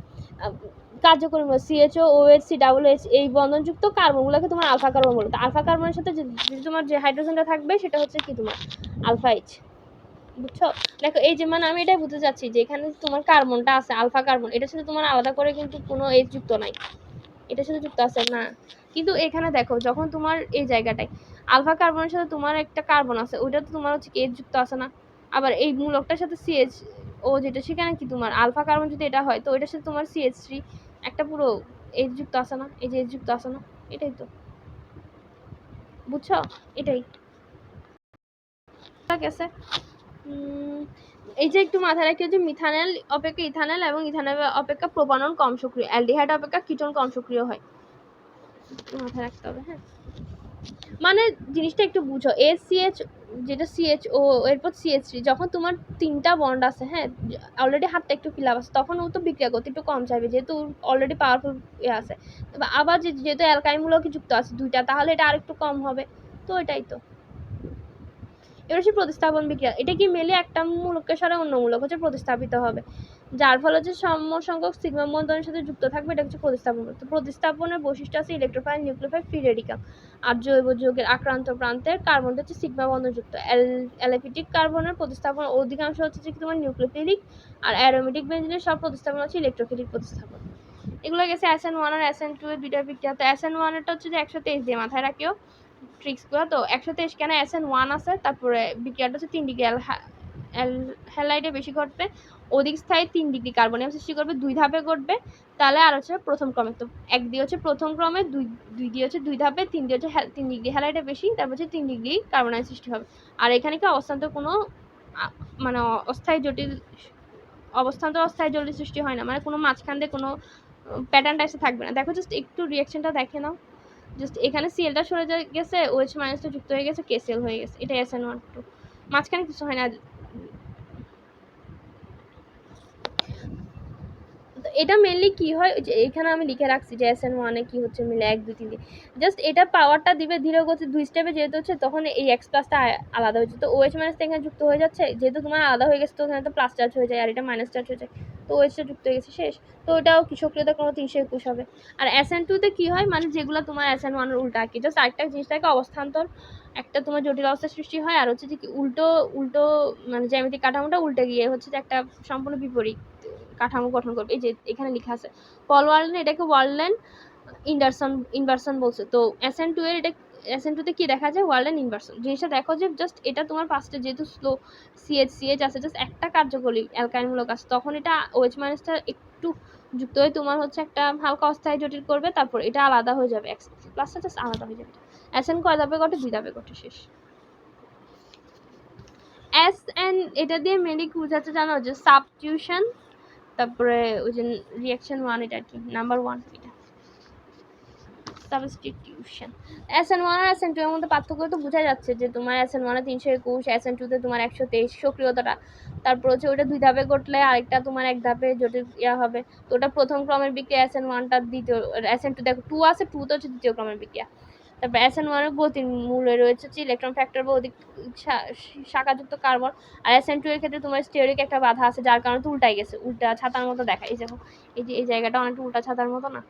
কার্যকরী CHO OH COOH এই বন্ধনযুক্ত কার্বনগুলোকে তোমার আলফা কার্বন বলে। তো আলফা কার্বনের সাথে যদি তোমার যে হাইড্রোজেনটা থাকবে সেটা হচ্ছে কি তোমার আলফা এইচ, বুঝছো? দেখো এই যে মানে আমি এটাই বুঝতে চাচ্ছি যে এখানে তোমার কার্বনটা আছে আলফা কার্বন, এটার সাথে তোমার আলাদা করে কিন্তু কোনো এইচ যুক্ত নাই, এটার সাথে যুক্ত আছে না, কিন্তু এখানে দেখো যখন তোমার এই জায়গাটায় আলফা কার্বনের সাথে তোমার একটা কার্বন আছে, ওইটা তো তোমার হচ্ছে এইচ যুক্ত আছে না, আবার এই মূলকটার সাথে CH ও যেটা সেখানে কি তোমার আলফা কার্বন যদি এটা হয়, তো ওইটার সাথে তোমার CH3 একটা পুরো এইচ যুক্ত আছে না, এই যে এইচ যুক্ত আছে না, এটাই তো, বুঝছো? এটাই ঠিক আছে। এই যে একটু মাথায় রাখি যে মিথানল অপেক্ষা ইথানল এবং ইথানল অপেক্ষা প্রোপানল কম সক্রিয়, অ্যালডিহাইড অপেক্ষা কিটোন কম সক্রিয় হয়। মাথায় রাখতে হবে। হ্যাঁ, মানে জিনিসটা একটু বুঝো, ACH যেটা CHO এরপর CH3 যখন তোমার 3টা বন্ড আছে, হ্যাঁ অলরেডি হাতটা একটু ফিলাপ আছে, তখন ও তো বিক্রিয়া করতে একটু কম চাইবে যেহেতু অলরেডি পাওয়ারফুল আছে। তবে আবার যেহেতু অ্যালকাইনমূলক যুক্ত আছে 2টা, তাহলে এটা আরেকটু কম হবে। তো এটাই তো। এবার হচ্ছে প্রতিস্থাপন বিক্রিয়া। এটা কি মেলে একটা মূলকের সাথে অন্য মূলক হচ্ছে প্রতিস্থাপিত হবে, যার ফলে হচ্ছে সম সংখ্যক সিগমা বন্ধনের সাথে যুক্ত থাকবে, এটা হচ্ছে প্রতিস্থাপন। তো প্রতিস্থাপনের বৈশিষ্ট্য আছে ইলেকট্রোফাইল, নিউক্লিওফাইল, ফ্রি রেডিকাল। আর জৈব যৌগের আক্রান্ত প্রান্তের কার্বনটা হচ্ছে সিগমা বন্ধনযুক্ত। অ্যালিফেটিক কার্বনের প্রতিস্থাপন অধিকাংশ হচ্ছে যে তোমার নিউক্লিওফিলিক, আর অ্যারোমেটিক বেঞ্জিনের সব প্রতিস্থাপন হচ্ছে ইলেকট্রোফিলিক প্রতিস্থাপন। এগুলো গেছে SN1 আর SN2 এর দুইটা বিক্রিয়া। তো SN1 এরটা হচ্ছে যে 123 দিয়ে মাথায় রাখিও ট্রিক্সগুলো। তো 123 কেন SN1 আছে, তারপরে বিক্রিয়াটা হচ্ছে 3 ডিগ্রি হ্যালাইডে বেশি ঘটবে, অধিক স্থায়ী 3 ডিগ্রি কার্বনিয়াম সৃষ্টি করবে, 2 ধাপে ঘটবে। তাহলে আর হচ্ছে প্রথম ক্রমে, তো 1 দিয়ে হচ্ছে প্রথম ক্রমে, 2 দিয়ে হচ্ছে 2 ধাপে, 3 দিয়ে হচ্ছে 3 ডিগ্রি হ্যালাইডে বেশি, তারপর হচ্ছে 3 ডিগ্রি কার্বনিয়াম সৃষ্টি হবে। আর এখানে কি অবস্থান্ত কোনো মানে অস্থায়ী জটিল অবস্থান্ত অস্থায়ী জটিল সৃষ্টি হয় না, মানে কোনো মাঝখান দিয়ে কোনো প্যাটার্নটা এসে থাকবে না। দেখো জাস্ট একটু রিয়াকশনটা দেখে নাও, জাস্ট এখানে সিএলটা সরে গেছে, OH মাইনাসটা যুক্ত হয়ে গেছে, KCl হয়ে গেছে, এটা SN12, মাঝখানে কিছু হয় না। এটা মেনলি কি হয়, যে এখানে আমি লিখে রাখছি যে SN1 এ কি হচ্ছে মিলে 1 2 3 দিয়ে জাস্ট এটা পাওয়ারটা দিবে ধীরে গতি 2 স্টেপে, যেহেতু হচ্ছে তখন এই X প্লাসটা আলাদা হয়ে যায়। তো OH মাইনাস এখানে যুক্ত হয়ে যাচ্ছে, যেহেতু তোমার আলাদা হয়ে গেছে তো ওখানে তো প্লাস চার্জ হয়ে যায় আর এটা মাইনাস চার্জ হয়ে যায়, তো OH টা যুক্ত হয়ে গেছে, শেষ। তো ওটাও কি সক্রিয়তা কোনো 321 হবে। আর SN2 তে কি হয়, মানে যেগুলো তোমার SN1 এর উল্টা কি, জাস্ট আরেকটা জিনিসটাকে অবস্থান্তর, একটা তোমার জটিল অবস্থা সৃষ্টি হয়, আর হচ্ছে যে উল্টো উল্টো মানে জ্যামিতিক কাঠামোটা উল্টে গিয়ে হচ্ছে যে একটা সম্পূর্ণ বিপরীত কাঠামো গঠন করবে। এই যে এখানে লেখা আছে পল ওয়ার্ল্ডেন, এটাকে ওয়ার্ল্ডেন ইনভার্সন বলছে। তো SN2 এর এটা SN2 তে কি দেখা যায়, ওয়ার্ল্ডেন ইনভার্সন। জিনিসটা দেখো যে জাস্ট এটা তোমার ফার্স্টে যেহেতু স্লো CH আছে, জাস্ট একটা কার্যকরী অ্যালকাইনমূলক আছে, তখন এটা OH মাইনাসটা একটু যুক্ত হয়ে তোমার হচ্ছে একটা হালকা অস্থায়ী জটিল করবে, তারপর এটা আলাদা হয়ে যাবে, X প্লাসটা জাস্ট আলাদা হয়ে যাবে। SN কয় ধাপে ঘটে, 2 ধাপে ঘটে, শেষ। SN এটা দিয়ে মেনলি কি বোঝাচ্ছে জানো, যে সাবস্টিটিউশন, তারপরে ওই যে রিঅ্যাকশন 1, এটা কি নাম্বার 1, এটা সাবস্টিটিউশন। SN1 আর SN2 এর মধ্যে পার্থক্য তো বোঝা যাচ্ছে যে তোমার SN1 এ 321, SN2 তে তোমার 123 সক্রিয়তাটা, তারপর হচ্ছে ওটা 2 ধাপে ঘটলে আরেকটা তোমার 1 ধাপে জটিল ইয়া হবে। তো ওটা প্রথম ক্রমের বিক্রিয়া, SN1 টা দ্বিতীয়, SN2 দেখো 2 আছে, 2 তো হচ্ছে দ্বিতীয় ক্রমের বিক্রিয়া। তারপর SN1 এর গতির মূলে রয়েছে হচ্ছে ইলেকট্রন ফ্যাক্টর বা অধিক শাখাযুক্ত কার্বন। আর SN2 এর ক্ষেত্রে তোমার স্টেরিক একটা বাধা আছে, যার কারণে তো উল্টাই গেছে, উল্টা ছাতার মতো দেখা। এই দেখো এই যে এই জায়গাটা অনেকটা উল্টা ছাতার মতো না,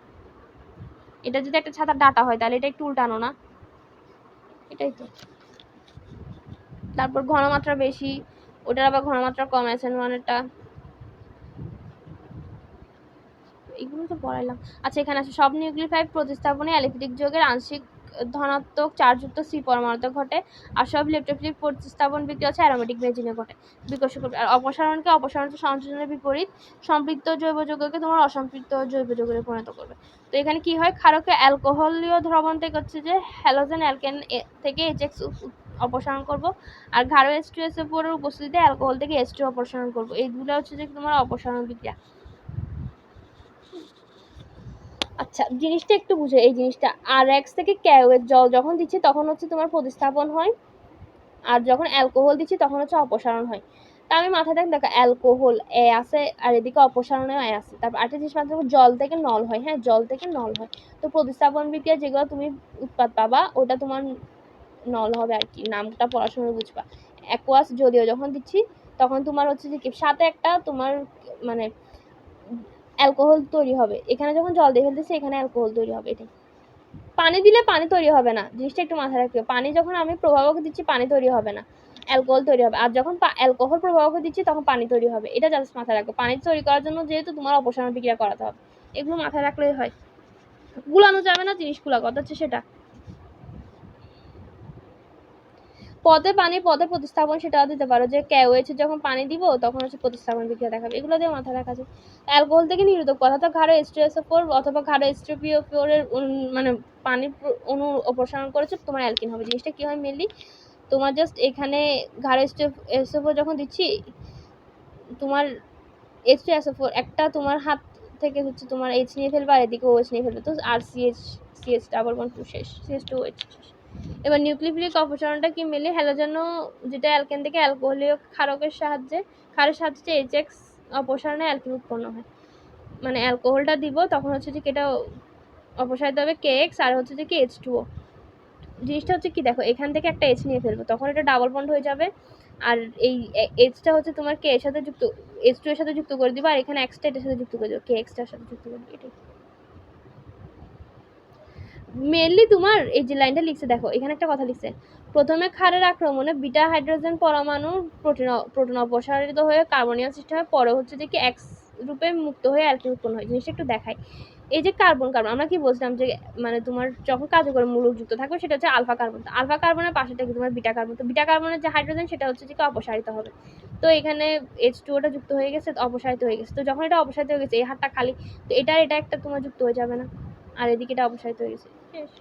এটা যদি একটা ছাতার ডাটা হয় তাহলে এটা একটু উল্টানো না, এটাই তো। তারপর ঘনমাত্রা বেশি, ওটার আবার ঘনমাত্রা কম SN1 এরটা, এগুলো তো পড়াইলাম। আচ্ছা এখানে আছে সব নিউক্লিওফাইড প্রতিস্থাপনে অ্যালিফেটিক যৌগের আংশিক ধনাত্মক চার্জযুক্ত C পরমাণুতে ঘটে, আর সব ইলেকট্রোফিলিক প্রতিস্থাপন বিক্রিয়া হচ্ছে অ্যারোমেটিক বেঞ্জিনে ঘটে, বিকর্ষক করবে। আর অপসারণকে অপসারণ সংযোজনের বিপরীত সম্পৃক্ত জৈব যৌগকে তোমার অসম্পৃক্ত জৈব যৌগে পরিণত করবে। তো এখানে কি হয়, ক্ষারকে অ্যালকোহলীয় দ্রবণ থেকে হচ্ছে যে হ্যালোজেন অ্যালকেন থেকে HX অপসারণ করব, আর গাঢ় H2SO4 এর উপস্থিতিতে অ্যালকোহল থেকে H2 অপসারণ করব। এইগুলো হচ্ছে যে তোমার অপসারণ বিক্রিয়া। আচ্ছা জিনিসটা একটু বুঝো, এই জিনিসটা RX থেকে KOH জল যখন দিচ্ছি তখন হচ্ছে তোমার প্রতিস্থাপন হয়, আর যখন অ্যালকোহল দিচ্ছি তখন হচ্ছে অপসারণ হয়। তা আমি মাথায় দেখো অ্যালকোহল এ আছে আর এদিকে অপসারণে এ আছে। তারপর আরেকটা জিনিস মাথায় রাখো, জল থেকে নল হয়, হ্যাঁ জল থেকে নল হয়। তো প্রতিস্থাপন বিক্রিয়া যেগুলো তুমি উৎপাদ পাবা ওটা তোমার নল হবে আর কি, নামটা পড়াশোনা বুঝবা। অ্যাকোয়াস যদিও যখন দিচ্ছি তখন তোমার হচ্ছে যে সাথে একটা তোমার মানে অ্যালকোহল তৈরি হবে, এখানে যখন জল দিয়ে ফেলতেছি এখানে অ্যালকোহল তৈরি হবে। এটাই, পানি দিলে পানি তৈরি হবে না, জিনিসটা একটু মাথায় রাখবে। পানি যখন আমি প্রভাবক দিচ্ছি পানি তৈরি হবে না, অ্যালকোহল তৈরি হবে। আর যখন অ্যালকোহল প্রভাবক দিচ্ছি তখন পানি তৈরি হবে, এটা জাস্ট মাথায় রাখবে। পানি তৈরি করার জন্য যেহেতু তোমার অপসারণ বিক্রিয়া করাতে হবে, এগুলো মাথায় রাখলেই হয়, গুলানো যাবে না জিনিসগুলো, কথা হচ্ছে সেটা। পদে পানি পদে প্রতিস্থাপন সেটাও দিতে পারো, যে KOH যখন পানি দিব তখন হচ্ছে প্রতিস্থাপন বিক্রিয়া দেখাবে, এগুলো দিয়ে মাথায় রাখা যায়। অ্যালকোহল থেকে নিরোধক পদার্থ গাঢ় H2SO4 অথবা গাঢ় H2PO4 এর মানে পানি অণু অপসারণ করেছে তোমার অ্যালকিন হবে। জিনিসটা কি হয় মেনলি তোমার জাস্ট এখানে গাঢ় H2SO4 যখন দিচ্ছি তোমার H2SO4 একটা তোমার হাত থেকে হচ্ছে তোমার এইচ নিয়ে ফেলবে আর এদিকে ওএইচ নিয়ে ফেলবে, তো আর সিএইচ ডাবল বন্ড টু শেষ, সিএইচ টু ওএইচ শেষ। এবার নিউক্লিওফিলিক অপসারণটা কি মিলে হ্যালোজেন যেটা অ্যালকেন থেকে অ্যালকোহলীয় ক্ষারের সাহায্যে এইচএক্স অপসারণে অ্যালকিন উৎপন্ন হয়। মানে অ্যালকোহলটা দিব তখন হচ্ছে যে এটা অপসারিত হবে KX আর হচ্ছে যে কি H2O। জিনিসটা হচ্ছে কি দেখো, এখান থেকে একটা H নিয়ে ফেলবো তখন এটা ডাবল বন্ড হয়ে যাবে, আর এই Hটা হচ্ছে তোমার K এর সাথে যুক্ত, H2 এর সাথে যুক্ত করে দিবা, আর এখানে Xটা এটার সাথে যুক্ত করে দিবা, KX টার সাথে যুক্ত করে দিবা। এটাই মেনলি তোমার এই যে লাইনটা লিখছে দেখো, এখানে একটা কথা লিখছে, প্রথমে ক্ষারের আক্রমণে বিটা হাইড্রোজেন পরমাণু প্রোটন অপসারিত হয়ে কার্বনিয়াম সৃষ্টি হয়, পরে হচ্ছে যে কি এক্স রূপে মুক্ত হয়ে অ্যালকিন উৎপন্ন হয়। জিনিসটা একটু দেখাই, এই যে কার্বন আমরা কি বলছিলাম যে মানে তোমার যখন কার্যকর মূলক যুক্ত থাকবে সেটা হচ্ছে আলফা কার্বন, আলফা কার্বনের পাশে থেকে তোমার বিটা কার্বন, তো বিটা কার্বনের যে হাইড্রোজেন সেটা হচ্ছে যে অপসারিত হবে, তো এখানে H2ওটা যুক্ত হয়ে গেছে, অপসারিত হয়ে গেছে, তো যখন এটা অপসারিত হয়ে গেছে এই হাতটা খালি, তো এটা একটা তোমার যুক্ত হয়ে যাবে না, আর এদিকে এটা অপসারিত হয়ে গেছে শেষ।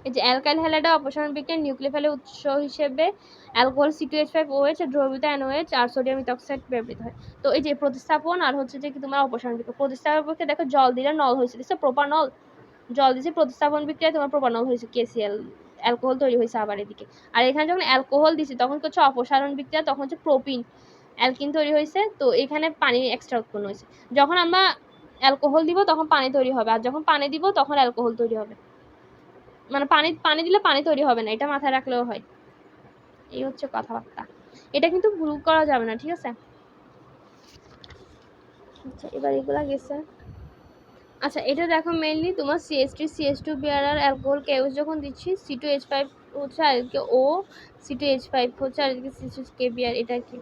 এই যে অ্যালকাইল হ্যালাইডে অপসারণ বিক্রিয়ার নিউক্লিওফিলে উৎস হিসেবে অ্যালকোহল C2H5OH, দ্রবীভূত NOH আর সোডিয়াম ইথক্সাইড ব্যবহৃত হয়। তো এই যে প্রতিস্থাপন আর হচ্ছে যে কি তোমার অপসারণ বিক্রিয়া, প্রতিস্থাপন বিক্রিয়া দেখো জল দিলে নল হয়েছে, দিচ্ছে প্রোপানল, জল দিচ্ছে প্রতিস্থাপন বিক্রিয়ায় তোমার প্রোপানল হয়েছে KCl, অ্যালকোহল তৈরি হয়েছে আবার এদিকে। আর এখানে যখন অ্যালকোহল দিচ্ছে তখন হচ্ছে অপসারণ বিক্রিয়া, তখন হচ্ছে প্রোপিন অ্যালকিন তৈরি হয়েছে, তো এখানে পানি এক্সট্রা উৎপন্ন হয়েছে। যখন আমরা অ্যালকোহল দিব তখন পানি তৈরি হবে, আর যখন পানি দিব তখন অ্যালকোহল তৈরি হবে, মানে পানি দিলে পানি তৈরি হবে না, এটা মাথায় রাখলেও হয়। এই হচ্ছে কথাবার্তা, এটা কিন্তু ভুল করা যাবে না, ঠিক আছে। আচ্ছা এবার এগুলা গেছে। আচ্ছা এটা দেখো মেইনলি তোমার CH3 CH2 বিআরআর অ্যালকোহল কেউস যখন দিচ্ছি C2H5 হচ্ছে আর এদিকে O, C2H5 হচ্ছে আর এদিকে C6KBr, এটা কি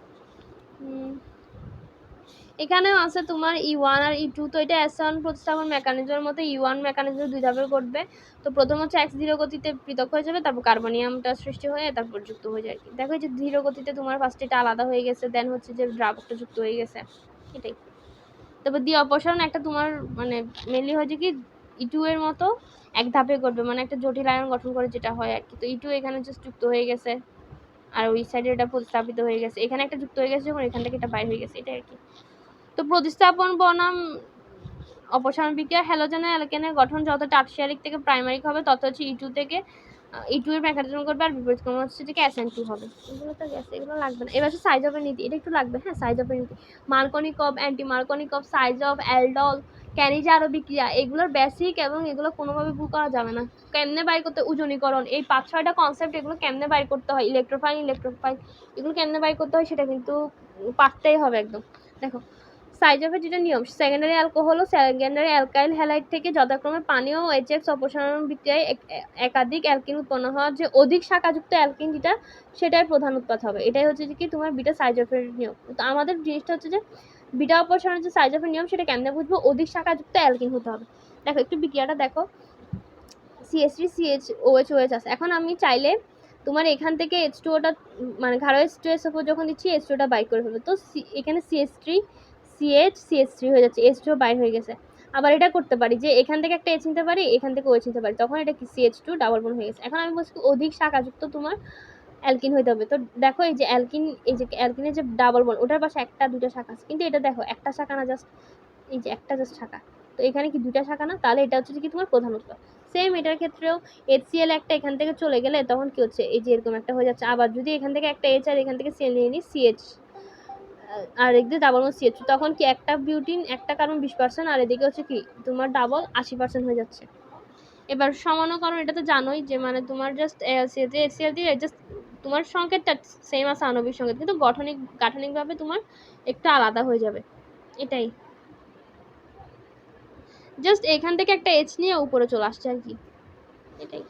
এখানেও আছে তোমার E1 আর E2, তো এটা S1 প্রতিস্থাপন মেকানিজমের মতো E1 মেকানিজম দুই ধাপে ঘটবে। তো প্রথম হচ্ছে x ধীর গতিতে পৃথক হয়ে যাবে, তারপর কার্বনিয়ামটা সৃষ্টি হয়ে তারপর যুক্ত হয়ে যায়। দেখো যে ধীর গতিতে তোমার ফার্স্ট এটা আলাদা হয়ে গেছে, দেন হচ্ছে যে দ্রাবকটা যুক্ত হয়ে গেছে, এটাই। তারপর দ্বি অপসারণ একটা তোমার মানে মেনলি হয় যে কি E2 এর মতো এক ধাপে ঘটবে, মানে একটা জটিল আয়ন গঠন করে যেটা হয় আর কি। তো E2 এখানে জাস্ট যুক্ত হয়ে গেছে, আর ওই সাইডে এটা প্রতিস্থাপিত হয়ে গেছে, এখানে একটা যুক্ত হয়ে গেছে যখন এখান থেকে এটা বাইরে হয়ে গেছে, এটা আর কি। তো প্রতিস্থাপন বনাম অপসারণ বিক্রিয়া হ্যালোজেন অ্যালকেনের গঠন যত টার্সিয়ারিক থেকে প্রাইমারিক হবে তত হচ্ছে E2 থেকে E2 এর মেকানিজম করবে, আর বিপরীত ক্রম হচ্ছে যে SN2 হবে। এগুলো তো গেছে, এগুলো লাগবে না। এবার সাইজ অফ নীতি, এটা একটু লাগবে, হ্যাঁ সাইজ অফ নীতি, Markovnikov, anti Markovnikov, size of aldol, Cannizzaro বিক্রিয়া, এগুলোর বেসিক এবং এগুলো কোনোভাবে ভুল করা যাবে না। কেমনে বাইর করতে, ওজনীকরণ, এই 5-6টা কনসেপ্ট এগুলো কেমনে বাইর করতে হয়, ইলেকট্রোফাইল এগুলো কেমনে বাইর করতে হয় সেটা কিন্তু পারতেই হবে একদম। দেখো সাইজ অফের যেটা নিয়ম, সেকেন্ডারি অ্যালকোহল ও সেকেন্ডারি অ্যালকাইল হ্যালাইড থেকে যথাক্রমে পানি ও এইচএক্স অপসারণ বিক্রিয়ায় একাধিক অ্যালকিন উৎপন্ন হওয়ার যে অধিক শাখাযুক্ত অ্যালকিন যেটা, সেটাই প্রধান উৎপাদ হবে। এটাই হচ্ছে যে কি তোমার বিটা সাইজ অফের নিয়ম। তো আমাদের জিনিসটা হচ্ছে যে বিটা অপসারণের যে সাইজ অফের নিয়ম সেটা কেমনে বুঝবো, অধিক শাখাযুক্ত অ্যালকিন হতে হবে। দেখো একটু বিক্রিয়াটা দেখো, CH3 CHOH আছে, এখন আমি চাইলে তোমার এখান থেকে H2ওটা মানে ঘাড়ো H2SO4 যখন দিচ্ছি H2ওটা বাইর করে ফেলবে, তো এখানে CH3 CH3 হয়ে যাচ্ছে, H2 বাইর হয়ে গেছে। আবার এটা করতে পারি যে এখান থেকে একটা H নিতে পারি, এখান থেকে OH নিতে পারি, তখন এটা কি CH2 ডাবল বন্ড হয়ে গেছে। এখন আমি বলছি অধিক শাখাযুক্ত তোমার অ্যালকিন হইতে হবে। তো দেখো এই যে অ্যালকিন, এই যে অ্যালকিনের যে ডাবল বন্ড ওটার পাশে একটা দুটো শাখা আছে, কিন্তু এটা দেখো একটা শাখা না, জাস্ট এই যে একটা জাস্ট শাখা, তো এখানে কি দুটা শাখা না, তাহলে এটা হচ্ছে কি তোমার প্রধান উৎপাদ। সেম এটার ক্ষেত্রেও HCl একটা এখান থেকে চলে গেলে তখন কি হচ্ছে, এই যে এরকম একটা হয়ে যাচ্ছে। আবার যদি এখান থেকে একটা H আর এখান থেকে Cl নিয়ে নিই CH, আর এদিকে ডাবল বন্ড CH, তখন কি একটা বিউটিন একটা কার্বন 20% আর এদিকে হচ্ছে কি তোমার ডাবল 80% হয়ে যাচ্ছে। এবার সমানুকরণ, এটা তো জানোই যে মানে তোমার জাস্ট HCl দিয়ে জাস্ট তোমার সংকেতটা সেম আছে আণবিক সংকেত, কিন্তু গাঠনিকভাবে তোমার একটু আলাদা হয়ে যাবে, এটাই। জাস্ট এখান থেকে একটা H নিয়ে উপরে চলে আসছে আর কি, এটাই।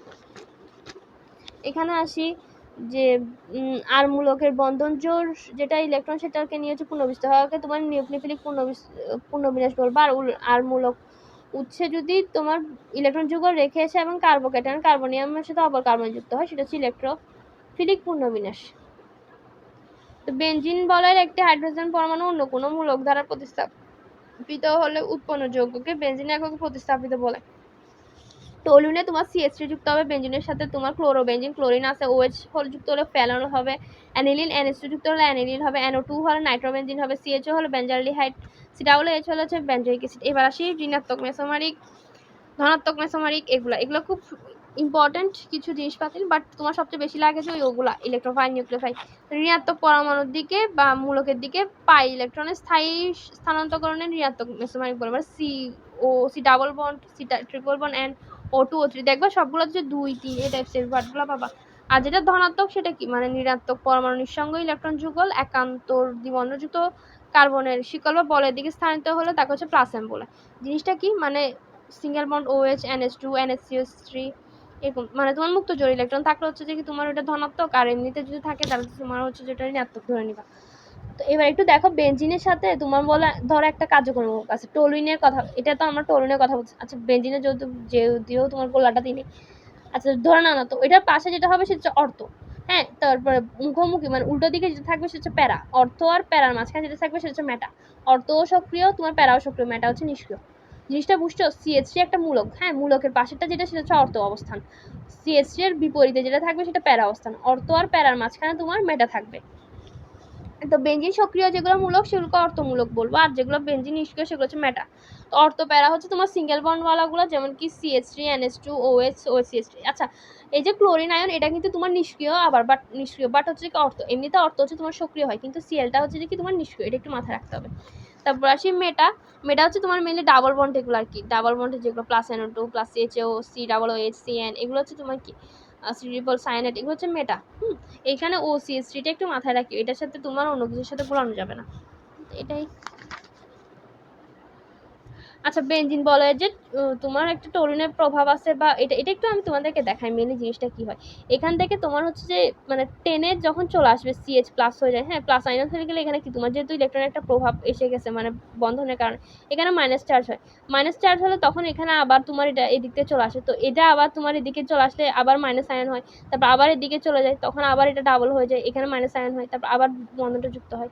এখানে আসি যে আর মূলকের বন্ধন জোর যেটা ইলেকট্রন সেটাকে নিয়ে হচ্ছে পুনর্বিষ্ট হওয়াকে তোমার নিউক্লিওফিলিক পুনর্বিন্যাস বলবা। আর মূলক উৎসে যদি তোমার ইলেকট্রন যুগল রেখে এসে এবং কার্বোক্যাটায়ন কার্বনিয়ামের সাথে অপর কার্বন যুক্ত হয়, সেটা হচ্ছে ইলেকট্রোফিলিক পুনর্বিন্যাস। তো বেনজিন বলয়ের একটি হাইড্রোজেন পরমাণু অন্য কোনো মূলক দ্বারা প্রতিস্থাপিত হলে উৎপন্ন যৌগকে বেনজিন এককে প্রতিস্থাপিত বলে। টলুইনে তোমার CH3 যুক্ত হবে, বেঞ্জিনের সাথে তোমার ক্লোরোবেঞ্জিন, ক্লোরিন আছে, OH যুক্ত হলে ফেনল হবে, অ্যানিলিন, NH2 যুক্ত হলে অ্যানিলিন হবে, NO2 হলে নাইট্রোবেঞ্জিন হবে, CHO হলে বেঞ্জালডিহাইড, COOH হলে হচ্ছে বেঞ্জয়িক অ্যাসিড। এবার আসি ঋণাত্মক মেসোমারিক, ধনাত্মক মেসোমারিক, এগুলো খুব ইম্পর্টেন্ট কিছু জিনিসপাতি, বাট তোমার সবচেয়ে বেশি লাগে যে ওগুলা ইলেকট্রোফাইল, নিউক্লিওফাইল। ঋণাত্মক পরমাণুর দিকে বা মূলকের দিকে পাই ইলেকট্রনের স্থায়ী স্থানান্তরকরণের ঋণাত্মক মেসোমারিক বলে। এবার C double bond, triple bond and O2 O3 দেখবা সবগুলো হচ্ছে 2 3 এই টাইপের ওয়ার্ডগুলো পাবা। আর যেটা ধনাত্মক সেটা কি, মানে ঋণাত্মক পরমাণু নিঃসঙ্গ ইলেকট্রন যুগল একান্তর দ্বিবন্ধযুক্ত কার্বনের শিকল বা বলের দিকে স্থানান্তরিত হলে তাকে হচ্ছে প্লাসেম বলে। জিনিসটা কি, মানে single bond OH NH2 NHCO3 এরকম, মানে তোমার মুক্ত জোড় ইলেকট্রন থাকলে হচ্ছে যে কি তোমার ওটা ধনাত্মক, আর এমনিতে যদি থাকে তাহলে তোমার হচ্ছে যেটা ঋণাত্মক ধরে নিবা। তো এবার একটু দেখো বেঞ্জিনের সাথে তোমার বলা ধরো একটা কার্যক্রম আছে টলুইনের কথা, এটা তো আমরা টলুইনের কথা বলছি। আচ্ছা বেঞ্জিনের যদিও তোমার গোলাটা দিনে, আচ্ছা ধরে না না, তো এটার পাশে যেটা হবে সেটা হচ্ছে অর্থ। হ্যাঁ, তারপরে মুখোমুখি মানে উল্টো দিকে যেটা থাকবে সেটা হচ্ছে প্যারা। অর্থ আর প্যারার মাঝখানে যেটা থাকবে সেটা হচ্ছে মেটা। অর্থও সক্রিয়, তোমার প্যারাও সক্রিয়, মেটা হচ্ছে নিষ্ক্রিয়। জিনিসটা বুঝছো? CH3 একটা মূলক, হ্যাঁ, মূলকের পাশেরটা যেটা সেটা হচ্ছে অর্থ অবস্থান, CH3 এর বিপরীতে যেটা থাকবে সেটা প্যারা অবস্থান, অর্থ আর প্যারার মাঝখানে তোমার মেটা থাকবে। তো বেঞ্জিন সক্রিয় যেগুলো মূলক সেগুলোকে অর্থমূলক বলবো, আর যেগুলো বেঞ্জিন নিষ্ক্রিয় সেগুলো হচ্ছে মেটা। তো অর্থ প্যারা হচ্ছে তোমার সিঙ্গেল বন্ডওয়ালাগুলো, যেমন কি CH3 NH2 OH OCH3। আচ্ছা এই যে ক্লোরিন আয়ন এটা কিন্তু তোমার নিষ্ক্রিয়, আবার বাট নিষ্ক্রিয়, বাট হচ্ছে কি অর্থ, এমনিতে অর্থ হচ্ছে তোমার সক্রিয় হয়, কিন্তু Clটা হচ্ছে যে কি তোমার নিষ্ক্রিয়, এটা একটু মাথায় রাখতে হবে। তারপর আসি মেটা। মেটা হচ্ছে তোমার মেনলি ডাবল বন্ড, এগুলো আর কি ডাবল বন্ডে যেগুলো plus NO2 plus CHO COOH CN এগুলো হচ্ছে তোমার কি ট্রিপল সায়ানাইড, এগুলো হচ্ছে মেটা। এখানে OCH3টা একটু মাথায় রাখি, এটার সাথে তোমার অন্য কিছুর সাথে গোলানো যাবে না, এটাই। আচ্ছা বেঞ্জিন বলে যে তোমার একটা টলুইনের প্রভাব আছে, বা এটা এটা একটু আমি তোমাদেরকে দেখাই মেনলি জিনিসটা কি হয়। এখান থেকে তোমার হচ্ছে যে মানে টেনে যখন চলে আসবে CH প্লাস হয়ে যায়, হ্যাঁ, প্লাস আয়ন হয়ে গেলে এখানে কি তোমার যেহেতু ইলেকট্রনের একটা প্রভাব এসে গেছে মানে বন্ধনের কারণে এখানে মাইনাস চার্জ হয়। মাইনাস চার্জ হলে তখন এখানে আবার তোমার এটা এদিক থেকে চলে আসে, তো এটা আবার তোমার এদিকে চলে আসলে আবার মাইনাস আয়ন হয়, তারপর আবার এদিকে চলে যায়, তখন আবার এটা ডাবল হয়ে যায়, এখানে মাইনাস আয়ন হয়, তারপর আবার বন্ধনটা যুক্ত হয়।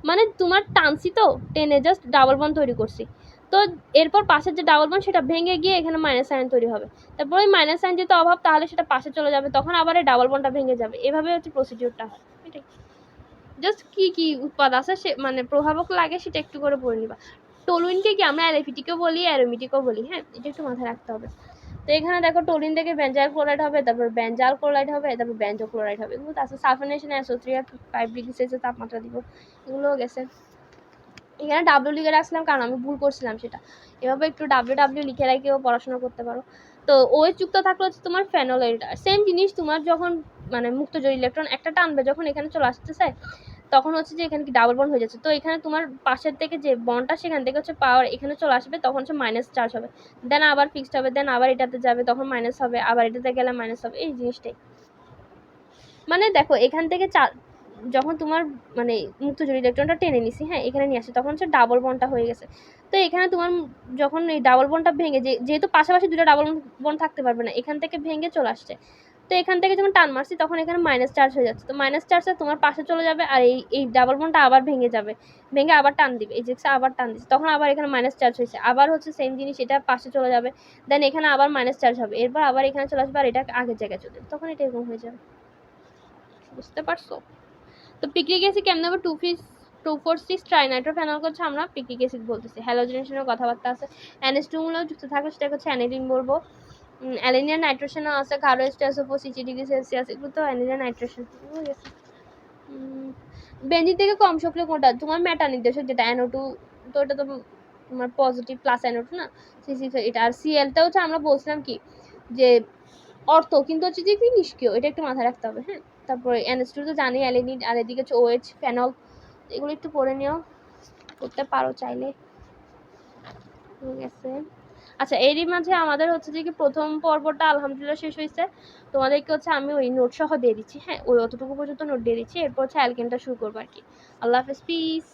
মানে তোমার টানছি তো টেনে জাস্ট ডাবল বন্ড তৈরি করছি, তো এরপর পাশের যে ডাবল বন্ড সেটা ভেঙে গিয়ে এখানে মাইনাস আয়ন তৈরি হবে, তারপর ওই মাইনাস আয়ন যেহেতু অভাব তাহলে সেটা পাশে চলে যাবে, তখন আবার এই ডাবল বন্ডটা ভেঙে যাবে, এভাবে হচ্ছে প্রসিডিউরটা হয়। এটাই জাস্ট কি কি উৎপাদ আছে সে মানে প্রভাবক লাগে সেটা একটু করে পড়ে নিবা। টলুইনকে কি আমরা অ্যালোফিটিকও বলি অ্যারোমেটিকও বলি, হ্যাঁ, এটা একটু মাথায় রাখতে হবে। তো এখানে দেখো টলুইন থেকে বেঞ্জাইল ক্লোরাইড হবে, তারপর বেঞ্জাল ক্লোরাইড হবে, তারপর বেঞ্জো ক্লোরাইড হবে, এগুলো আছে। সালফোনেশন SO3 আর 5 ডিগ্রি সেলসিয়াস তাপমাত্রা দিব, এগুলোও গেছে। এখানে ডাব্লিউ লিখে রাখছিলাম কারণ আমি ভুল করছিলাম সেটা, এভাবে একটু ডাব্লিউ লিখে রেখেও পড়াশোনা করতে পারো। তো OH যুক্ত থাকলে হচ্ছে তোমার ফেনল, সেম জিনিস তোমার যখন মানে মুক্ত জোড় ইলেকট্রন একটা টানবে যখন এখানে চলে আসতেছে তখন হচ্ছে যে এখানে কি ডাবল বন্ড হয়ে যাচ্ছে, তো এখানে তোমার পাশের থেকে যে বন্ডটা সেখান থেকে হচ্ছে পাওয়ার এখানে চলে আসবে, তখন হচ্ছে মাইনাস চার্জ হবে, দেন আবার ফিক্সড হবে, দেন আবার এটাতে যাবে তখন মাইনাস হবে, আবার এটাতে গেলে মাইনাস হবে, এই জিনিসটাই। মানে দেখো এখান থেকে যখন তোমার মানে মুক্ত জোড় ইলেকট্রনটা টেনে নিছি, হ্যাঁ, এখানে নিয়ে আসে তখন হচ্ছে ডাবল বন্ডটা হয়ে গেছে, তো এখানে তোমার যখন এই ডাবল বন্ডটা ভেঙে যেহেতু পাশাপাশি দুটো ডাবল বন্ড থাকতে পারবে না, এখান থেকে ভেঙে চলে আসছে, তো এখান থেকে যখন টান মারছি তখন এখানে মাইনাস চার্জ হয়ে যাচ্ছে, তো মাইনাস চার্জটা তোমার পাশে চলে যাবে, আর এই ডাবল বন্ডটা আবার ভেঙে যাবে, ভেঙে আবার টান দিবে, এই যে আবার টান দিচ্ছে তখন আবার এখানে মাইনাস চার্জ হয়েছে, আবার হচ্ছে সেম জিনিস এটা পাশে চলে যাবে, দেন এখানে আবার মাইনাস চার্জ হবে, এরপর আবার এখানে চলে আসবে আর এটা আগের জায়গায় চলে যাবে, তখন এটা এরকম হয়ে যাবে। বুঝতে পারছো? তো পিক্রিক অ্যাসিড কেমন হবে? 2,4,6 ট্রাইনাইট্রোফেনল করছে আমরা পিক্রিক অ্যাসিড বলতেছি। হ্যালোজেনেশনের কথাবার্তা আছে, NH2 মূলক যুক্ত থাকলে সেটাকে হচ্ছে অ্যানিলিন বলবো। অ্যালিনিয়ার নাইট্রেশনও আছে, গাঢ় H2SO4 60 ডিগ্রি সেলসিয়াস, এগুলো তো অ্যালিনিয়ার নাইট্রেশন। বেঞ্জিন থেকে কম সক্রিয় কোনটা? তোমার মেটা নির্দেশক যেটা NO2, তো এটা তো তোমার পজিটিভ প্লাস NO2 না, এটা। আর Clটা হচ্ছে আমরা বলছিলাম কি যে অর্থ, কিন্তু হচ্ছে যে কি নিষ্ক্রিয়, এটা একটু মাথায় রাখতে হবে, হ্যাঁ। তারপরে NH2 তো জানি অ্যালিনিন, আর এদিকে হচ্ছে OH ফেনল, এগুলো একটু পড়ে নিও, করতে পারো চাইলে। ঠিক আছে। আচ্ছা এরই মাঝে আমাদের হচ্ছে যে কি প্রথম পর্বটা আলহামদুলিল্লাহ শেষ হয়েছে, তোমাদেরকে হচ্ছে আমি ওই নোট সহ দিয়ে দিচ্ছি, হ্যাঁ, ওই অতটুকু পর্যন্ত নোট দিয়ে দিচ্ছি, এরপর হচ্ছে অ্যালকেনটা শুরু করবো আর কি। আল্লাহ হাফেজ, পিস।